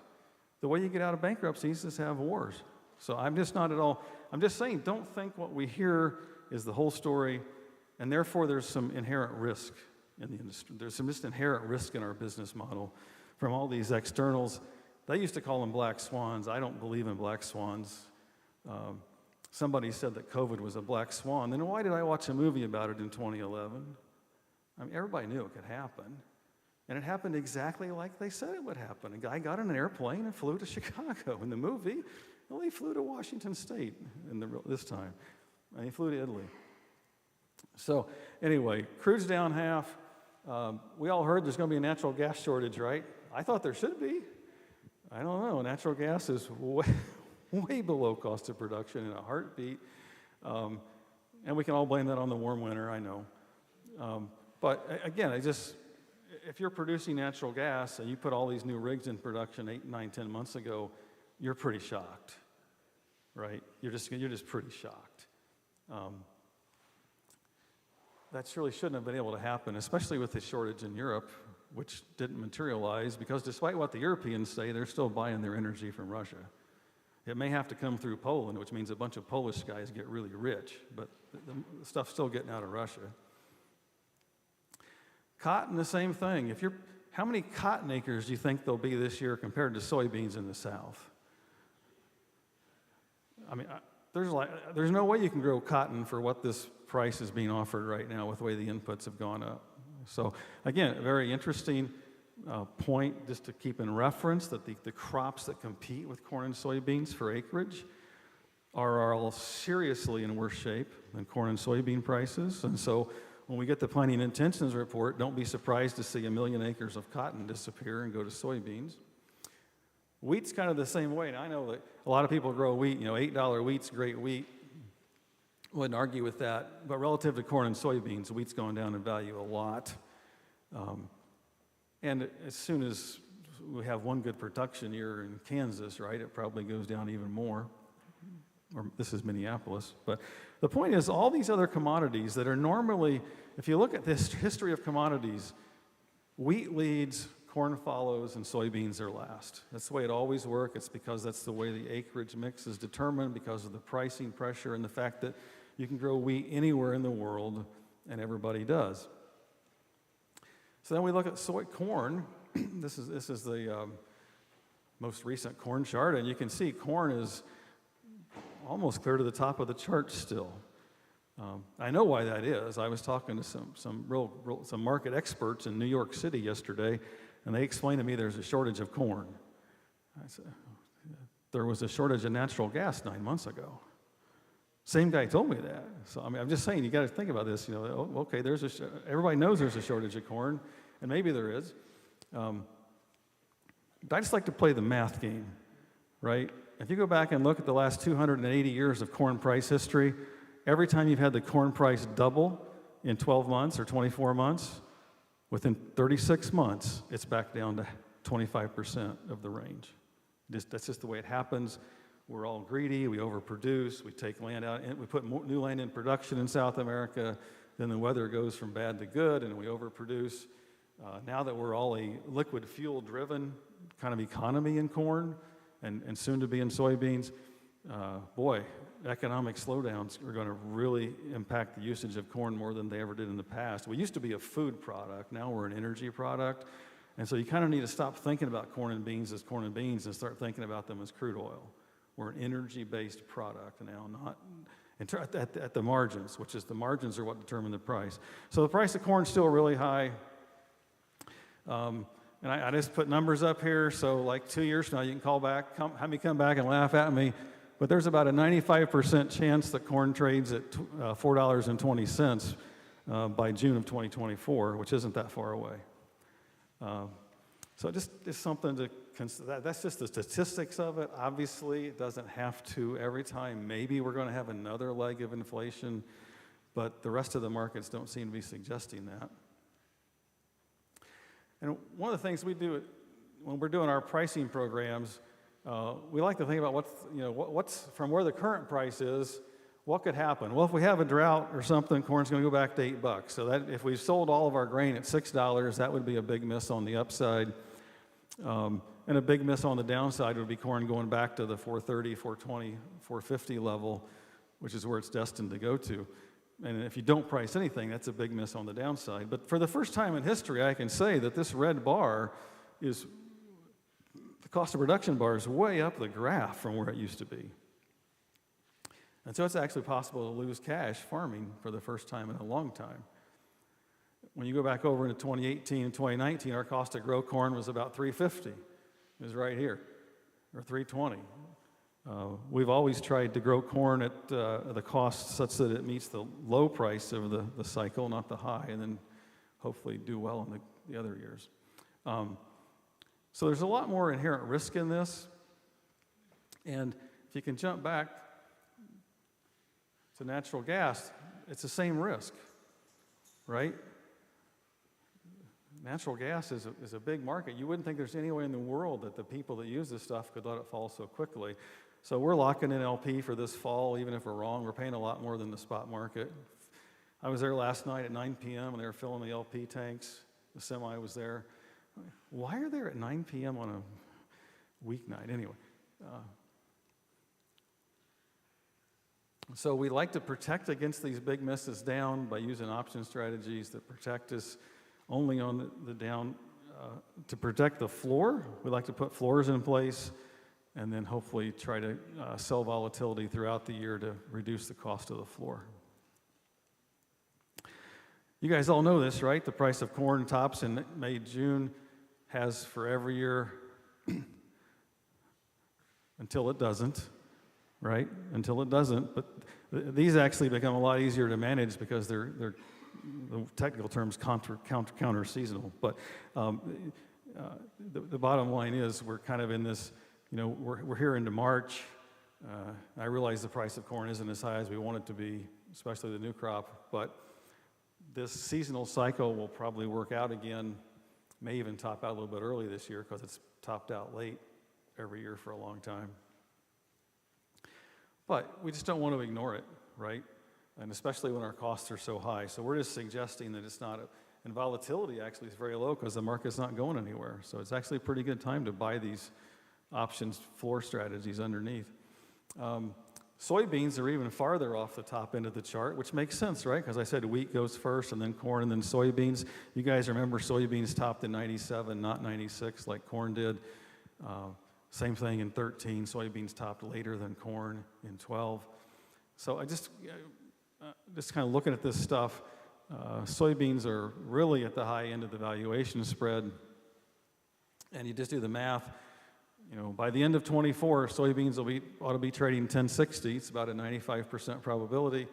The way you get out of bankruptcy is to have wars. So I'm just saying, don't think what we hear is the whole story, and therefore there's some inherent risk in the industry. There's some just inherent risk in our business model from all these externals. They used to call them black swans. I don't believe in black swans. Somebody said that COVID was a black swan. Then why did I watch a movie about it in 2011? Everybody knew it could happen. And it happened exactly like they said it would happen. A guy got on an airplane and flew to Chicago. In the movie, well, he flew to Washington State this time. And he flew to Italy. So anyway, crude's down half. We all heard there's going to be a natural gas shortage, right? I thought there should be. I don't know. Natural gas is way below cost of production in a heartbeat. And we can all blame that on the warm winter, I know. But again, if you're producing natural gas and you put all these new rigs in production 8, 9, 10 months ago, you're pretty shocked, right? You're just pretty shocked. That surely shouldn't have been able to happen, especially with the shortage in Europe, which didn't materialize because despite what the Europeans say, they're still buying their energy from Russia. It may have to come through Poland, which means a bunch of Polish guys get really rich, but the stuff's still getting out of Russia. Cotton, the same thing. How many cotton acres do you think there'll be this year compared to soybeans in the South? There's no way you can grow cotton for what this price is being offered right now with the way the inputs have gone up. So again, a very interesting point just to keep in reference that the crops that compete with corn and soybeans for acreage are all seriously in worse shape than corn and soybean prices. And so when we get the Planting Intentions report, don't be surprised to see 1 million acres of cotton disappear and go to soybeans. Wheat's kind of the same way. Now, I know that a lot of people grow wheat. $8 wheat's great wheat. Wouldn't argue with that. But relative to corn and soybeans, wheat's going down in value a lot. And as soon as we have one good production year in Kansas, right, it probably goes down even more. Or this is Minneapolis. But the point is, all these other commodities that are normally, if you look at this history of commodities, wheat leads, corn follows, and soybeans are last. That's the way it always works. It's because that's the way the acreage mix is determined because of the pricing pressure and the fact that you can grow wheat anywhere in the world, and everybody does. So then we look at corn. This is the most recent corn chart, and you can see corn is almost clear to the top of the chart still. I know why that is. I was talking to some market experts in New York City yesterday, and they explained to me there's a shortage of corn. I said, there was a shortage of natural gas 9 months ago. Same guy told me that. So I'm just saying, you got to think about this. Okay, everybody knows there's a shortage of corn, and maybe there is. But I just like to play the math game, right? If you go back and look at the last 280 years of corn price history, every time you've had the corn price double in 12 months or 24 months, within 36 months, it's back down to 25% of the range. That's just the way it happens. We're all greedy, we overproduce, we take land out, and we put new land in production in South America, then the weather goes from bad to good, and we overproduce. Now that we're all a liquid fuel-driven kind of economy in corn, and soon to be in soybeans, economic slowdowns are going to really impact the usage of corn more than they ever did in the past. We used to be a food product, now we're an energy product, and so you kind of need to stop thinking about corn and beans as corn and beans and start thinking about them as crude oil. We're an energy-based product now, at the margins, which is the margins are what determine the price. So the price of corn is still really high. And I just put numbers up here, so like 2 years from now, you can have me come back and laugh at me, but there's about a 95% chance that corn trades at $4.20 by June of 2024, which isn't that far away. So just something to consider. That's just the statistics of it. Obviously, it doesn't have to every time. Maybe we're going to have another leg of inflation, but the rest of the markets don't seem to be suggesting that. And one of the things we do when we're doing our pricing programs, we like to think about what's from where the current price is, what could happen? Well, if we have a drought or something, corn's going to go back to $8. So that if we sold all of our grain at $6, that would be a big miss on the upside. And a big miss on the downside would be corn going back to the 430, 420, 450 level, which is where it's destined to go to. And if you don't price anything, that's a big miss on the downside. But for the first time in history, I can say that this red bar the cost of production bar is way up the graph from where it used to be. And so it's actually possible to lose cash farming for the first time in a long time. When you go back over into 2018 and 2019, our cost to grow corn was about $3.50. It was right here, or $3.20. We've always tried to grow corn at the cost such that it meets the low price of the cycle, not the high, and then hopefully do well in the other years. So there's a lot more inherent risk in this. And if you can jump back to natural gas, it's the same risk, right? Natural gas is a big market. You wouldn't think there's any way in the world that the people that use this stuff could let it fall so quickly. So we're locking in LP for this fall, even if we're wrong. We're paying a lot more than the spot market. I was there last night at 9 p.m. and they were filling the LP tanks. The semi was there. Why are they at 9 p.m. on a weeknight? Anyway. So we like to protect against these big misses down by using option strategies that protect us only on the down. To protect the floor, we like to put floors in place and then hopefully try to sell volatility throughout the year to reduce the cost of the floor. You guys all know this, right? The price of corn tops in May, June, has for every year until it doesn't, right? Until it doesn't. But these actually become a lot easier to manage because they're the technical terms counter seasonal. But the bottom line is we're kind of in this. We're here into March. I realize the price of corn isn't as high as we want it to be, especially the new crop, but this seasonal cycle will probably work out again, may even top out a little bit early this year because it's topped out late every year for a long time. But we just don't want to ignore it, right? And especially when our costs are so high. So we're just suggesting that it's not, and volatility actually is very low because the market's not going anywhere. So it's actually a pretty good time to buy these options floor strategies underneath. Soybeans are even farther off the top end of the chart, which makes sense, right? Because I said wheat goes first and then corn and then soybeans. You guys remember soybeans topped in 97, not 96 like corn did. Same thing in 13, soybeans topped later than corn in 12. So I just kind of looking at this stuff, soybeans are really at the high end of the valuation spread. And you just do the math. By the end of 24, soybeans ought to be trading 1060. It's about a 95% probability,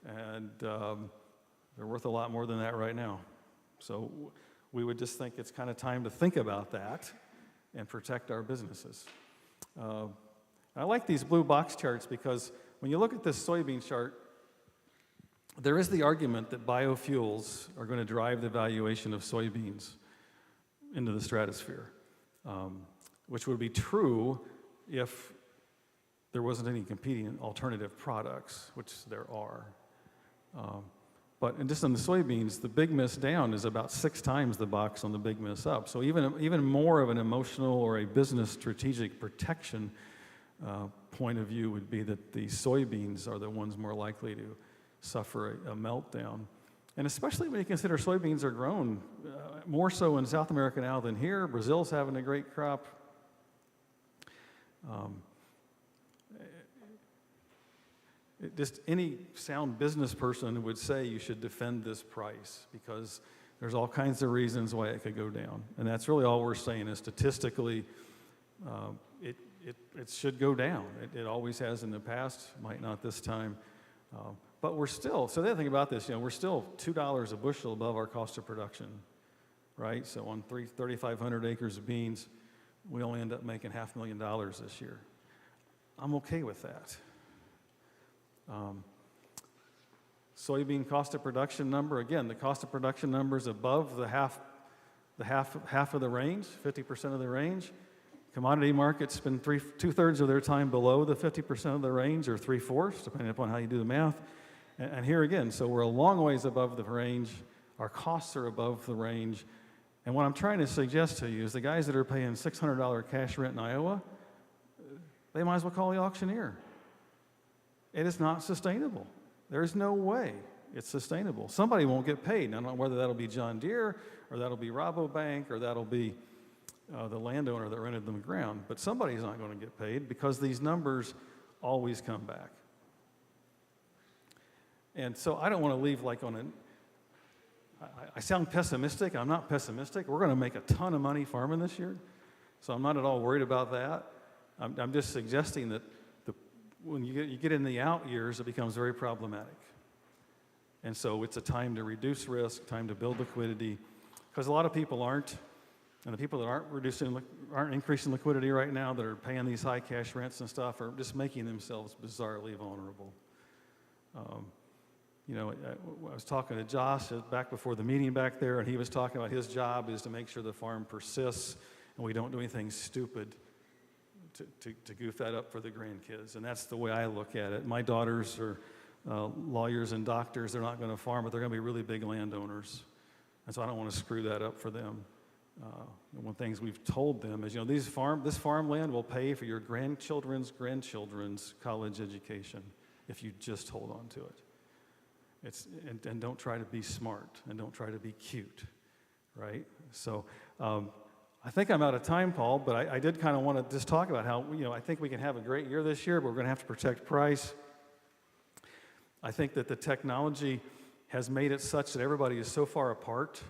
and they're worth a lot more than that right now. So we would just think it's kind of time to think about that and protect our businesses. I like these blue box charts because when you look at this soybean chart, there is the argument that biofuels are going to drive the valuation of soybeans into the stratosphere. Which would be true if there wasn't any competing alternative products, which there are. But just on the soybeans, the big miss down is about 6 times the box on the big miss up. So even more of an emotional or a business strategic protection point of view would be that the soybeans are the ones more likely to suffer a meltdown. And especially when you consider soybeans are grown more so in South America now than here. Brazil's having a great crop. just any sound business person would say you should defend this price because there's all kinds of reasons why it could go down. And that's really all we're saying is statistically, it should go down. It always has in the past, might not this time. But we're still, so the other thing about this, we're still $2 a bushel above our cost of production, right? So on 3,500 acres of beans, we only end up making $500,000 this year. I'm okay with that. Soybean cost of production number, again, the cost of production number is above the half of the range, 50% of the range. Commodity markets spend 2/3 of their time below the 50% of the range, or 3/4, depending upon how you do the math. And here again, so we're a long ways above the range. Our costs are above the range. And what I'm trying to suggest to you is the guys that are paying $600 cash rent in Iowa, they might as well call the auctioneer. It is not sustainable. There's no way it's sustainable. Somebody won't get paid. I don't know whether that'll be John Deere, or that'll be Rabobank, or that'll be the landowner that rented them ground. But somebody's not going to get paid because these numbers always come back. And so I don't want to leave like on an, I sound pessimistic. I'm not pessimistic. We're going to make a ton of money farming this year. So I'm not at all worried about that. I'm just suggesting that when you get in the out years, it becomes very problematic. And so it's a time to reduce risk, time to build liquidity, because a lot of people aren't, and the people that aren't increasing liquidity right now, that are paying these high cash rents and stuff, are just making themselves bizarrely vulnerable. I was talking to Josh back before the meeting back there, and he was talking about his job is to make sure the farm persists and we don't do anything stupid to goof that up for the grandkids. And that's the way I look at it. My daughters are lawyers and doctors. They're not going to farm, but they're going to be really big landowners. And so I don't want to screw that up for them. One of the things we've told them is, this farmland will pay for your grandchildren's college education if you just hold on to it. And don't try to be smart, and don't try to be cute, right? So I think I'm out of time, Paul, but I did kind of want to just talk about how, I think we can have a great year this year, but we're going to have to protect price. I think that the technology has made it such that everybody is so far apart,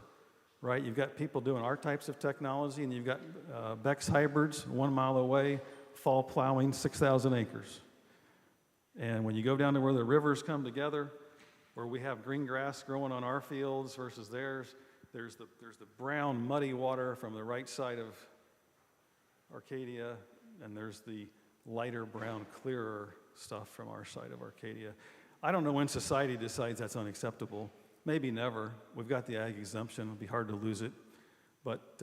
right? You've got people doing our types of technology, and you've got Beck's hybrids 1 mile away, fall plowing 6,000 acres. And when you go down to where the rivers come together, where we have green grass growing on our fields versus theirs, there's the brown, muddy water from the right side of Arcadia, and there's the lighter brown, clearer stuff from our side of Arcadia. I don't know when society decides that's unacceptable. Maybe never. We've got the ag exemption. It'll be hard to lose it. But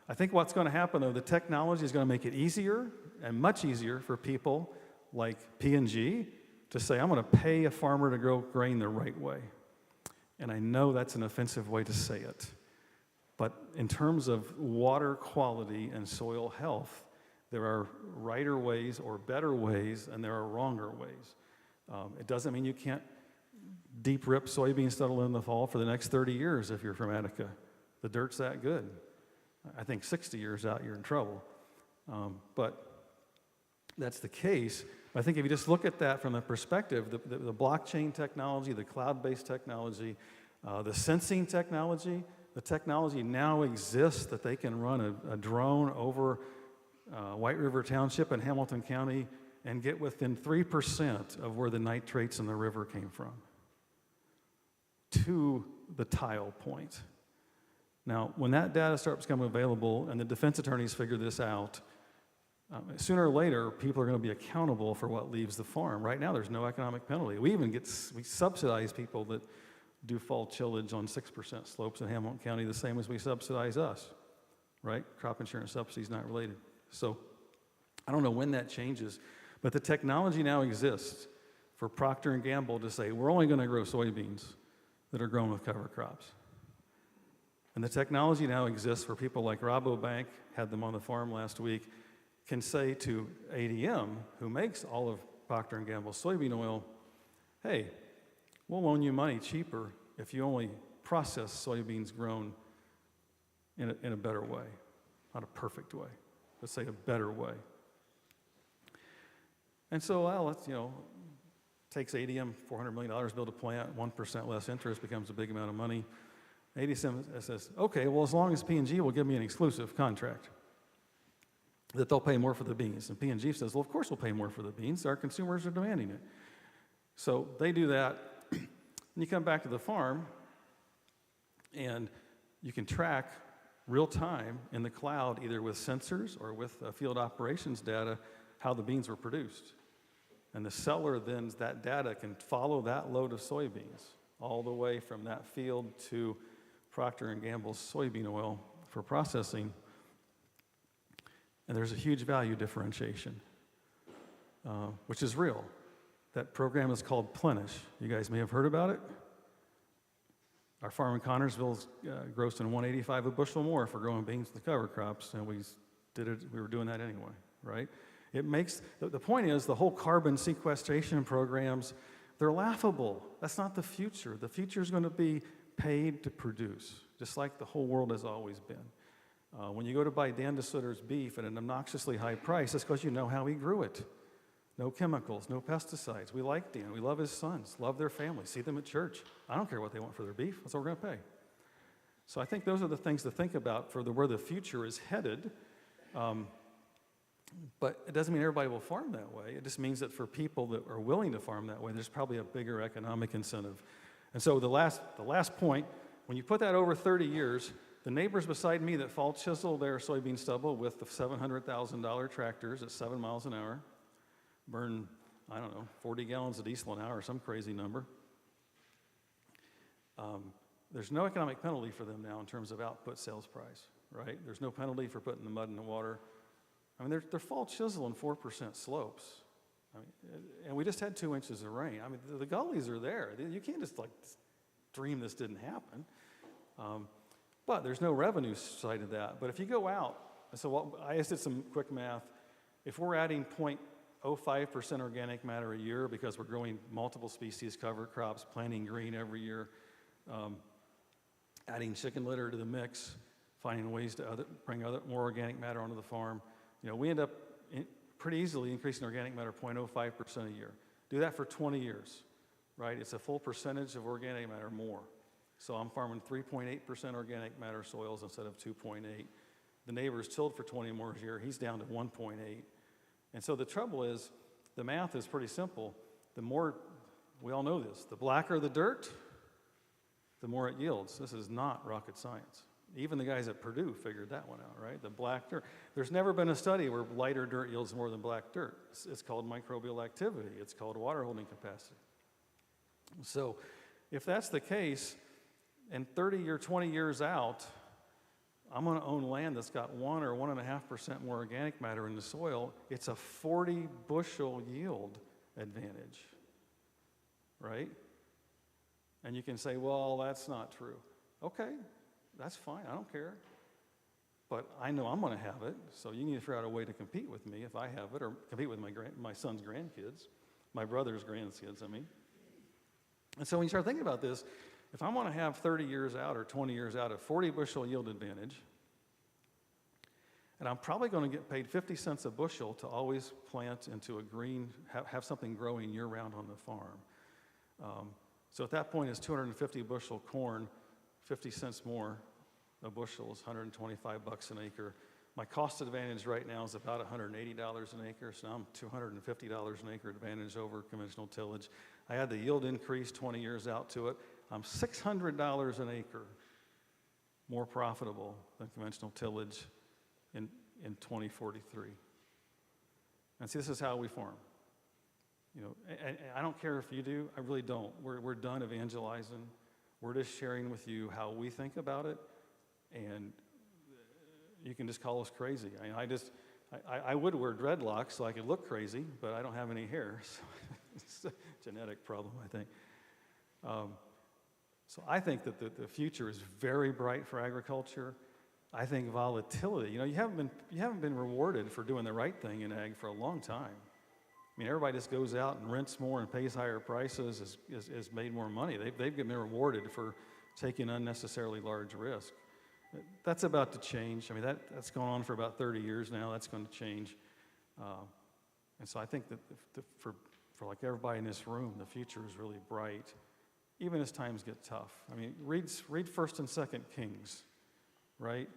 I think what's going to happen, though, the technology is going to make it easier and much easier for people like P&G to say, I'm going to pay a farmer to grow grain the right way. And I know that's an offensive way to say it. But in terms of water quality and soil health, there are righter ways or better ways, and there are wronger ways. It doesn't mean you can't deep rip soybeans that'll in the fall for the next 30 years if you're from Attica. The dirt's that good. I think 60 years out, you're in trouble. But that's the case. I think if you just look at that from the perspective, the blockchain technology, the cloud-based technology, the sensing technology, the technology now exists that they can run a drone over White River Township in Hamilton County and get within 3% of where the nitrates in the river came from to the tile point. Now, when that data starts becoming available and the defense attorneys figure this out, sooner or later, people are going to be accountable for what leaves the farm. Right now, there's no economic penalty. We subsidize people that do fall tillage on 6% slopes in Hamilton County the same as we subsidize us, right? Crop insurance subsidy is not related. So I don't know when that changes, but the technology now exists for Procter & Gamble to say, we're only going to grow soybeans that are grown with cover crops. And the technology now exists for people like Rabobank, had them on the farm last week, can say to ADM, who makes all of Procter & Gamble's soybean oil, hey, we'll loan you money cheaper if you only process soybeans grown in a better way. Not a perfect way, let's say a better way. And so, well, takes ADM $400 million to build a plant, 1% less interest becomes a big amount of money. ADM says, okay, well, as long as P&G will give me an exclusive contract, that they'll pay more for the beans. And P&G says, well, of course we'll pay more for the beans. Our consumers are demanding it. So they do that. And you come back to the farm, and you can track real time in the cloud, either with sensors or with field operations data, how the beans were produced. And the seller then, that data can follow that load of soybeans all the way from that field to Procter & Gamble's soybean oil for processing. And there's a huge value differentiation, which is real. That program is called Plenish. You guys may have heard about it. Our farm in Connorsville's grossing $1.85 a bushel more for growing beans to cover crops, and we were doing that anyway, right? It makes, the point is, the whole carbon sequestration programs, they're laughable. That's not the future. The future is going to be paid to produce, just like the whole world has always been. When you go to buy Dan DeSutter's beef at an obnoxiously high price, it's because you know how he grew it. No chemicals, no pesticides. We like Dan. We love his sons, love their families, see them at church. I don't care what they want for their beef. That's what we're going to pay. So I think those are the things to think about for where the future is headed. But it doesn't mean everybody will farm that way. It just means that for people that are willing to farm that way, there's probably a bigger economic incentive. And so the last point, when you put that over 30 years, the neighbors beside me that fall chisel their soybean stubble with the $700,000 tractors at 7 miles an hour, burn, 40 gallons of diesel an hour, some crazy number. There's no economic penalty for them now in terms of output sales price, right? There's no penalty for putting the mud in the water. I mean, they're fall chiseling 4% slopes. And we just had 2 inches of rain. I mean, the gullies are there. You can't just dream this didn't happen. But there's no revenue side of that. But if you go out, so I just did some quick math. If we're adding 0.05% organic matter a year because we're growing multiple species cover crops, planting green every year, adding chicken litter to the mix, finding ways to bring more organic matter onto the farm, we end up pretty easily increasing organic matter 0.05% a year. Do that for 20 years, right? It's a full percentage of organic matter more. So I'm farming 3.8% organic matter soils instead of 2.8. The neighbor's tilled for 20 more years. He's down to 1.8. And so the trouble is, the math is pretty simple. The more, we all know this, the blacker the dirt, the more it yields. This is not rocket science. Even the guys at Purdue figured that one out, right? The black dirt. There's never been a study where lighter dirt yields more than black dirt. It's called microbial activity. It's called water holding capacity. So if that's the case, and 30 or 20 years out, I'm going to own land that's got 1 or 1.5% more organic matter in the soil. It's a 40 bushel yield advantage, right? And you can say, well, that's not true. Okay, that's fine. I don't care. But I know I'm going to have it, so you need to figure out a way to compete with me if I have it, or compete with my son's grandkids, my brother's grandkids, And so when you start thinking about this, if I want to have 30 years out or 20 years out a 40 bushel yield advantage, and I'm probably going to get paid 50 cents a bushel to always plant into a green, have something growing year-round on the farm. So at that point, it's 250 bushel corn, 50 cents more a bushel is $125 an acre. My cost advantage right now is about $180 an acre, so I'm $250 an acre advantage over conventional tillage. I had the yield increase 20 years out to it. I'm $600 an acre more profitable than conventional tillage in 2043. And see, this is how we farm. And I don't care if you do. I really don't. We're done evangelizing. We're just sharing with you how we think about it, and you can just call us crazy. I would wear dreadlocks so I could look crazy, but I don't have any hair, so it's a genetic problem, I think. So I think that the future is very bright for agriculture. I think volatility. You haven't been rewarded for doing the right thing in ag for a long time. Everybody just goes out and rents more and pays higher prices, has made more money. They've been rewarded for taking unnecessarily large risk. That's about to change. That's gone on for about 30 years now. That's going to change. And so I think that for for like everybody in this room, the future is really bright, even as times get tough. I mean, read 1st and 2nd Kings, right?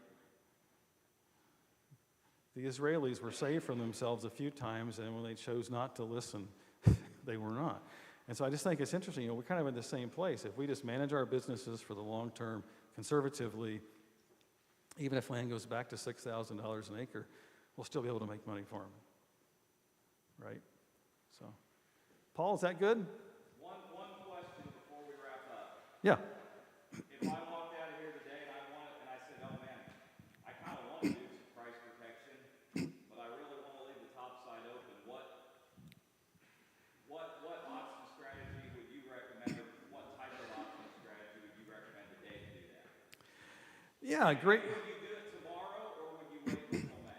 The Israelis were saved from themselves a few times, and when they chose not to listen, they were not. And so I just think it's interesting, we're kind of in the same place. If we just manage our businesses for the long term conservatively, even if land goes back to $6,000 an acre, we'll still be able to make money for them, right? So, Paul, is that good? One question before we wrap up. Yeah. If I walked out of here today and I said, oh man, I kind of want to do some price protection, but I really want to leave the top side open, what option strategy would you recommend, or what type of option strategy would you recommend today to do that? Yeah, great. Would you do it tomorrow, or would you wait until May?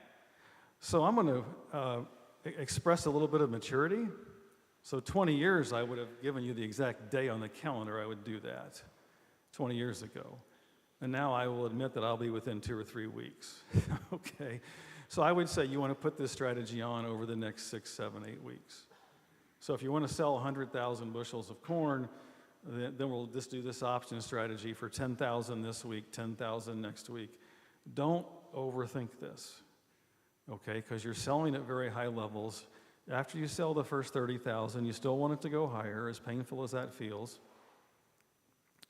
So I'm going to express a little bit of maturity. So 20 years, I would have given you the exact day on the calendar I would do that 20 years ago. And now I will admit that I'll be within 2 or 3 weeks. Okay? So I would say you want to put this strategy on over the next 6, 7, 8 weeks. So if you want to sell 100,000 bushels of corn, then we'll just do this option strategy for 10,000 this week, 10,000 next week. Don't overthink this, okay? Because you're selling at very high levels. After you sell the first 30,000, you still want it to go higher, as painful as that feels.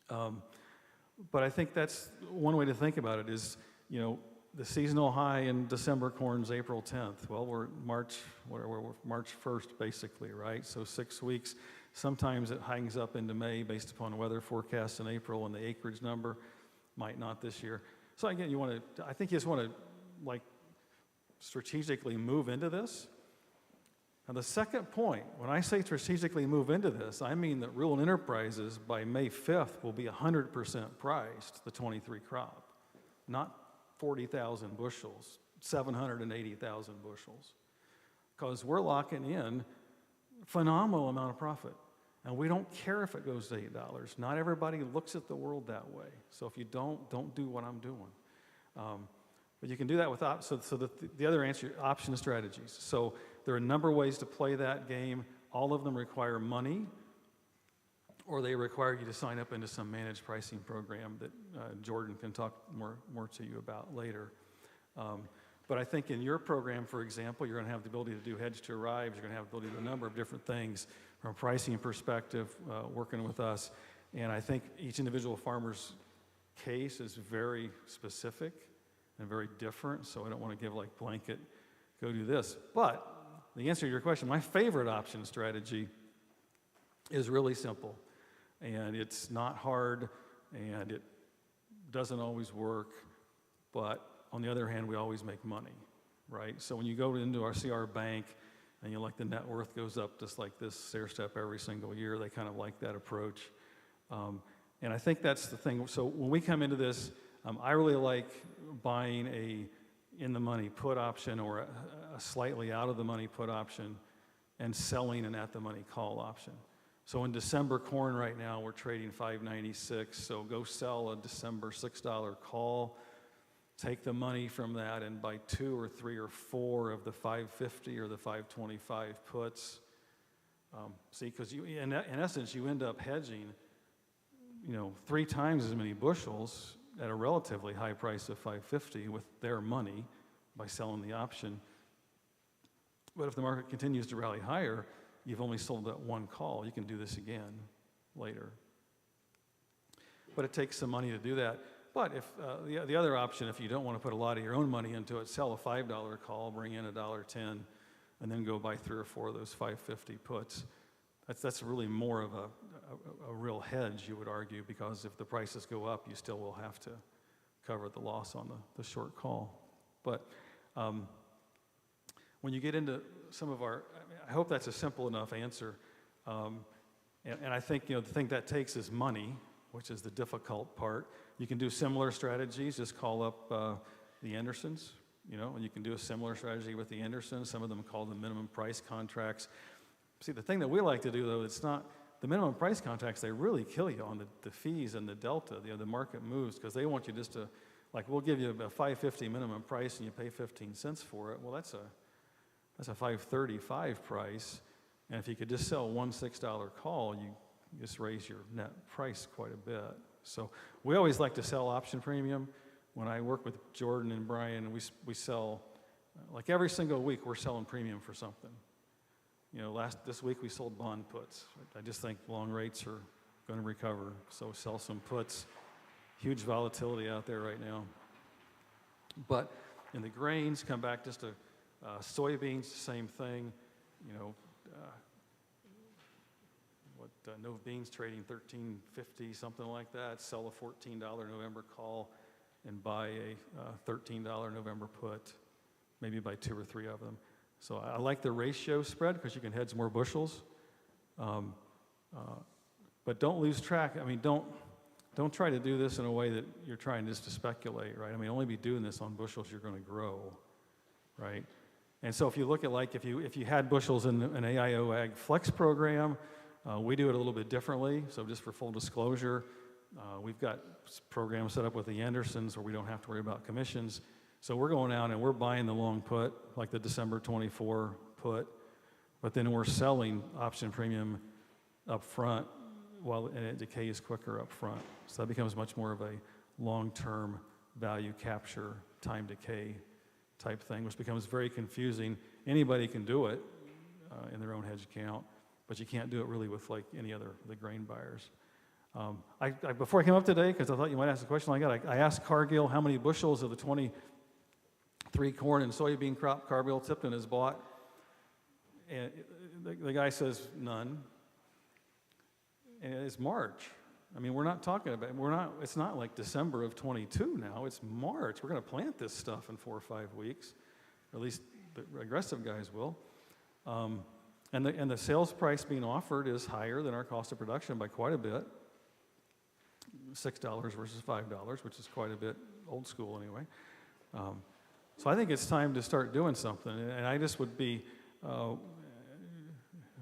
But I think that's one way to think about it is, the seasonal high in December corn's April 10th. Well, we're March 1st, basically, right? So 6 weeks. Sometimes it hangs up into May based upon weather forecasts in April, and the acreage number might not this year. So again, I think you just want to, strategically move into this. Now, the second point, when I say strategically move into this, I mean that Rulon Enterprises by May 5th will be 100% priced, the 23 crop, not 40,000 bushels, 780,000 bushels, because we're locking in a phenomenal amount of profit. And we don't care if it goes to $8. Not everybody looks at the world that way. So if you don't do what I'm doing. But you can do that with the other answer, option strategies. So there are a number of ways to play that game. All of them require money, or they require you to sign up into some managed pricing program that Jordan can talk more to you about later. But I think in your program, for example, you're going to have the ability to do hedge to arrives. You're going to have the ability to do a number of different things from a pricing perspective, working with us. And I think each individual farmer's case is very specific and very different, so I don't want to give blanket, go do this. But the answer to your question, my favorite option strategy is really simple. And it's not hard, and it doesn't always work, but on the other hand, we always make money, right? So when you go into our CR bank, and the net worth goes up just like this stair step every single year, they kind of like that approach. And I think that's the thing. So when we come into this, I really like buying a in-the-money put option or a slightly out-of-the-money put option and selling an at-the-money call option. So in December corn right now, we're trading $5.96. So go sell a December $6 call, take the money from that and buy 2 or 3 or 4 of the $5.50 or the $5.25 puts. See, because in essence, you end up hedging, 3 times as many bushels at a relatively high price of $5.50 with their money by selling the option. But if the market continues to rally higher, you've only sold that one call. You can do this again later. But it takes some money to do that. But if the other option, if you don't want to put a lot of your own money into it, sell a $5 call, bring in $1.10, and then go buy 3 or 4 of those $5.50 puts. That's really more of a real hedge, you would argue, because if the prices go up, you still will have to cover the loss on the short call. But when you get into some of I hope that's a simple enough answer. And I think, the thing that takes is money, which is the difficult part. You can do similar strategies, just call up the Andersons, and you can do a similar strategy with the Andersons. Some of them call them minimum price contracts. See, the thing that we like to do, though, it's not the minimum price contracts. They really kill you on the fees and the delta. The market moves because they want you just to, we'll give you a $5.50 minimum price and you pay 15 cents for it. Well, that's a $5.35 price. And if you could just sell one $6 call, you just raise your net price quite a bit. So we always like to sell option premium. When I work with Jordan and Brian, we sell, like every single week, we're selling premium for something. You know, this week we sold bond puts. I just think long rates are going to recover, so sell some puts. Huge volatility out there right now. But in the grains, come back just to soybeans, same thing. You know, no beans trading $13.50, something like that. Sell a $14 November call and buy a $13 November put, maybe buy 2 or 3 of them. So I like the ratio spread because you can hedge more bushels. But don't lose track. I mean, don't try to do this in a way that you're trying just to speculate, right? I mean, only be doing this on bushels you're going to grow, right? And so if you look at, like, if you had bushels in an AIO Ag Flex program, we do it a little bit differently. So just for full disclosure, we've got programs set up with the Andersons where we don't have to worry about commissions. So we're going out and we're buying the long put, like the December 24 put, but then we're selling option premium up front and it decays quicker up front. So that becomes much more of a long-term value capture, time decay type thing, which becomes very confusing. Anybody can do it in their own hedge account, but you can't do it really with like any other the grain buyers. Before I came up today, because I thought you might ask a question like that, I asked Cargill how many bushels of the 23 corn and soybean crop Cargill Tipton has bought, and the guy says none. And it's March. I mean, we're not talking about, it's not like December of 22 now, it's March. We're going to plant this stuff in 4 or 5 weeks, or at least the aggressive guys will. And the sales price being offered is higher than our cost of production by quite a bit, $6 versus $5, which is quite a bit old school anyway. So I think it's time to start doing something, and I just would be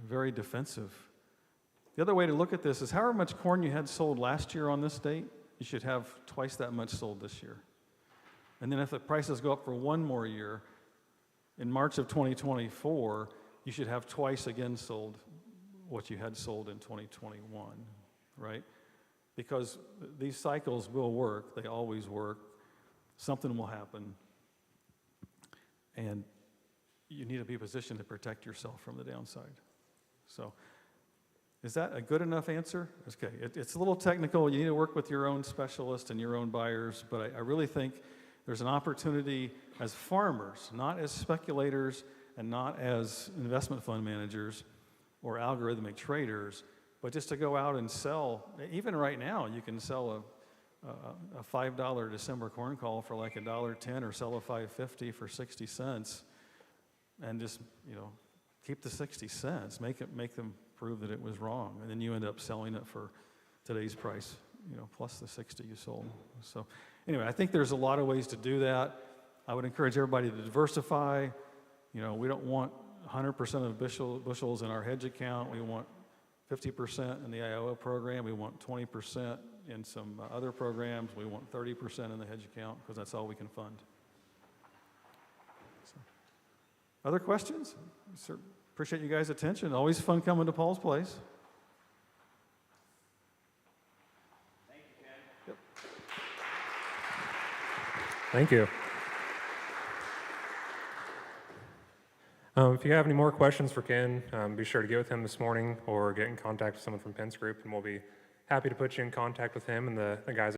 very defensive. The other way to look at this is however much corn you had sold last year on this date, you should have twice that much sold this year. And then if the prices go up for one more year, in March of 2024, you should have twice again sold what you had sold in 2021, right? Because these cycles will work, they always work, something will happen, and you need to be positioned to protect yourself from the downside. So, is that a good enough answer? Okay, it's a little technical. You need to work with your own specialist and your own buyers, but I really think there's an opportunity as farmers, not as speculators and not as investment fund managers or algorithmic traders, but just to go out and sell. Even right now, you can sell a $5 December corn call for like $1.10 or sell a $5.50 for 60 cents and just, keep the 60 cents, make them prove that it was wrong, and then you end up selling it for today's price, plus the 60 you sold. So anyway, I think there's a lot of ways to do that. I would encourage everybody to diversify. We don't want 100% of bushels in our hedge account. We want 50% in the Iowa program. We want 20% in some other programs. We want 30% in the hedge account because that's all we can fund. So, other questions? Sir, appreciate you guys' attention. Always fun coming to Paul's Place. Thank you, Ken. Yep. Thank you. If you have any more questions for Ken, be sure to get with him this morning or get in contact with someone from Pence Group, and we'll be happy to put you in contact with him and the guys